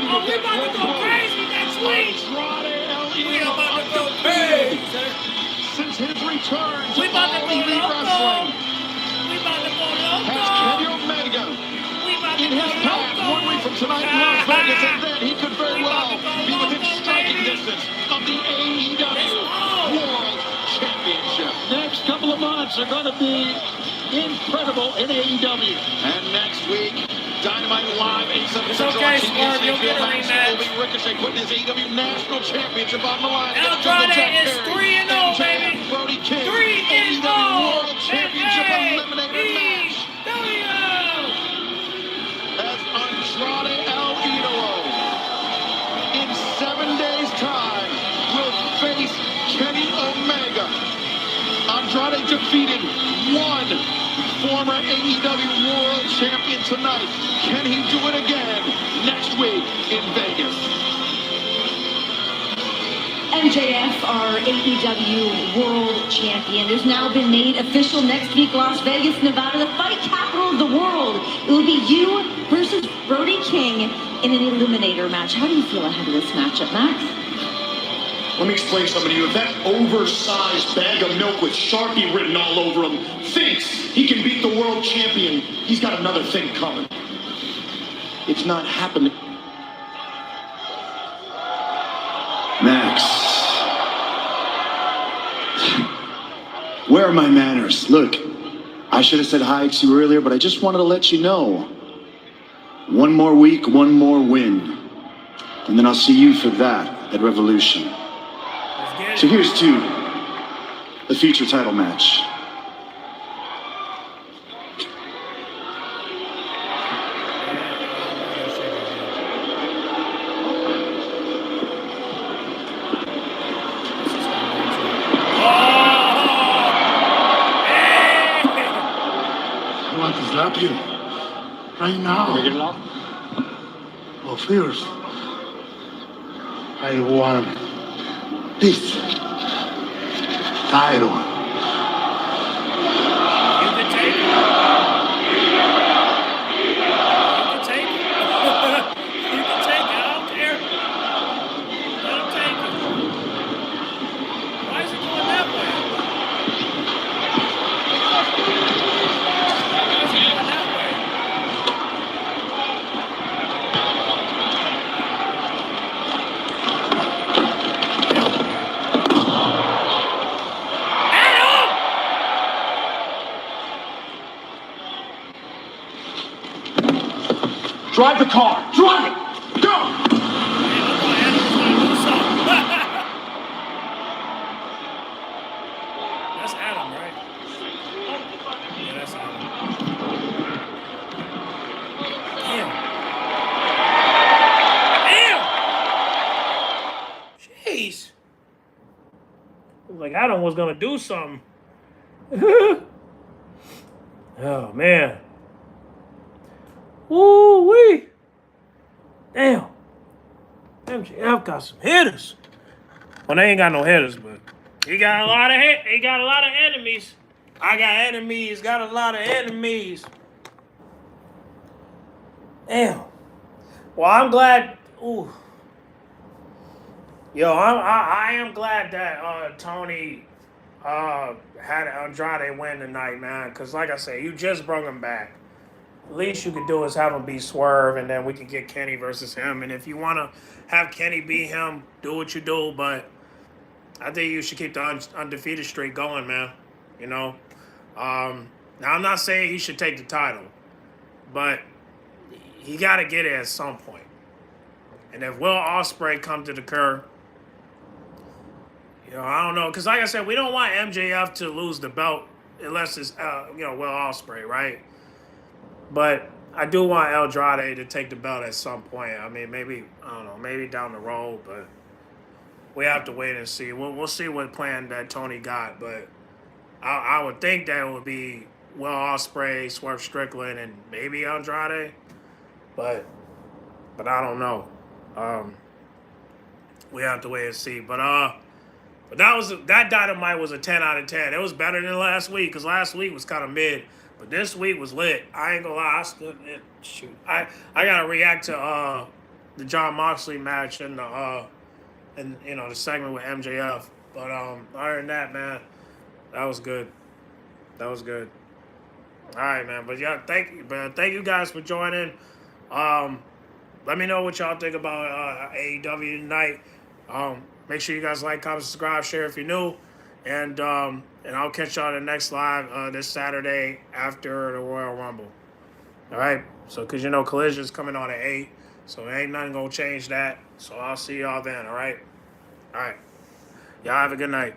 Oh, we about to go crazy next week! We about to go crazy! Since his return to We about to All go Elite loco! Wrestling, We about to go has loco! Kenny Omega We about to in go his path loco! 1 week from tonight in Las Vegas, and then he could very well be within striking distance of the AEW World Championship. Next couple of months are going to be incredible in AEW. And next week, Dynamite Live, 8, 7 It's Central okay, on TV. Swerve, you'll get a Max rematch. will be Ricochet putting his AEW National Championship on the line. against Andrade Jack is Perry. 3-0, MJF, baby. Brody King, 3-0. AEW World Championship Eliminator match. As Andrade El Idolo, in 7 days' time, will face Kenny Omega. Andrade defeated one former AEW World Champion tonight. Can he do it again next week in Vegas? MJF, our AEW World Champion, has now been made official next week, Las Vegas, Nevada, the fight capital of the world. It will be you versus Brody King in an Eliminator match. How do you feel ahead of this matchup, Max? Let me explain something to you. If that oversized bag of milk with Sharpie written all over him thinks he can beat the world champion, he's got another thing coming. It's not happening. Max. Where are my manners? Look, I should have said hi to you earlier, but I just wanted to let you know. One more week, one more win. And then I'll see you for that at Revolution. So here's to the future title match. I want to slap you. Right now. Well, first, I want this title. You can take it. You can take it. You can take it. I don't care. Let him take it. Why is it going that way? Drive the car. Drive it. Go. That's Adam, right? Yeah, that's Adam. Damn. Jeez. Looked like Adam was gonna do something. Oh man. Ooh wee. Damn. MJF got some hitters. Well, they ain't got no hitters, but he got a lot of he got a lot of enemies. I got enemies. Got a lot of enemies. Damn. Well, I'm glad. Ooh. Yo, I am glad that Tony had Andrade win tonight, man. Because like I said, you just brought him back. The least you could do is have him be Swerve, and then we can get Kenny versus him. And if you want to have Kenny beat him, do what you do. But I think you should keep the undefeated streak going, man. You know? Now, I'm not saying he should take the title, but he got to get it at some point. And if Will Ospreay comes to the curb, you know, I don't know. Because like I said, we don't want MJF to lose the belt unless it's, Will Ospreay, right? But I do want Andrade to take the belt at some point. I mean, maybe, I don't know, maybe down the road, but we have to wait and see. We'll see what plan that Tony got, but I would think that it would be Will Ospreay, Swerve Strickland, and maybe Andrade, but I don't know. We have to wait and see. But that Dynamite was a 10 out of 10. It was better than last week because last week was kind of mid. But this week was lit. I ain't gonna lie. I gotta react to the John Moxley match and the segment with MJF. But other than that, man, that was good. That was good. All right, man. But yeah, thank you guys for joining. Let me know what y'all think about AEW tonight. Make sure you guys like, comment, subscribe, share if you're new. And I'll catch y'all in the next live this Saturday after the Royal Rumble. All right? So, because, Collision's coming on at 8. So, ain't nothing going to change that. So, I'll see y'all then, all right? All right. Y'all have a good night.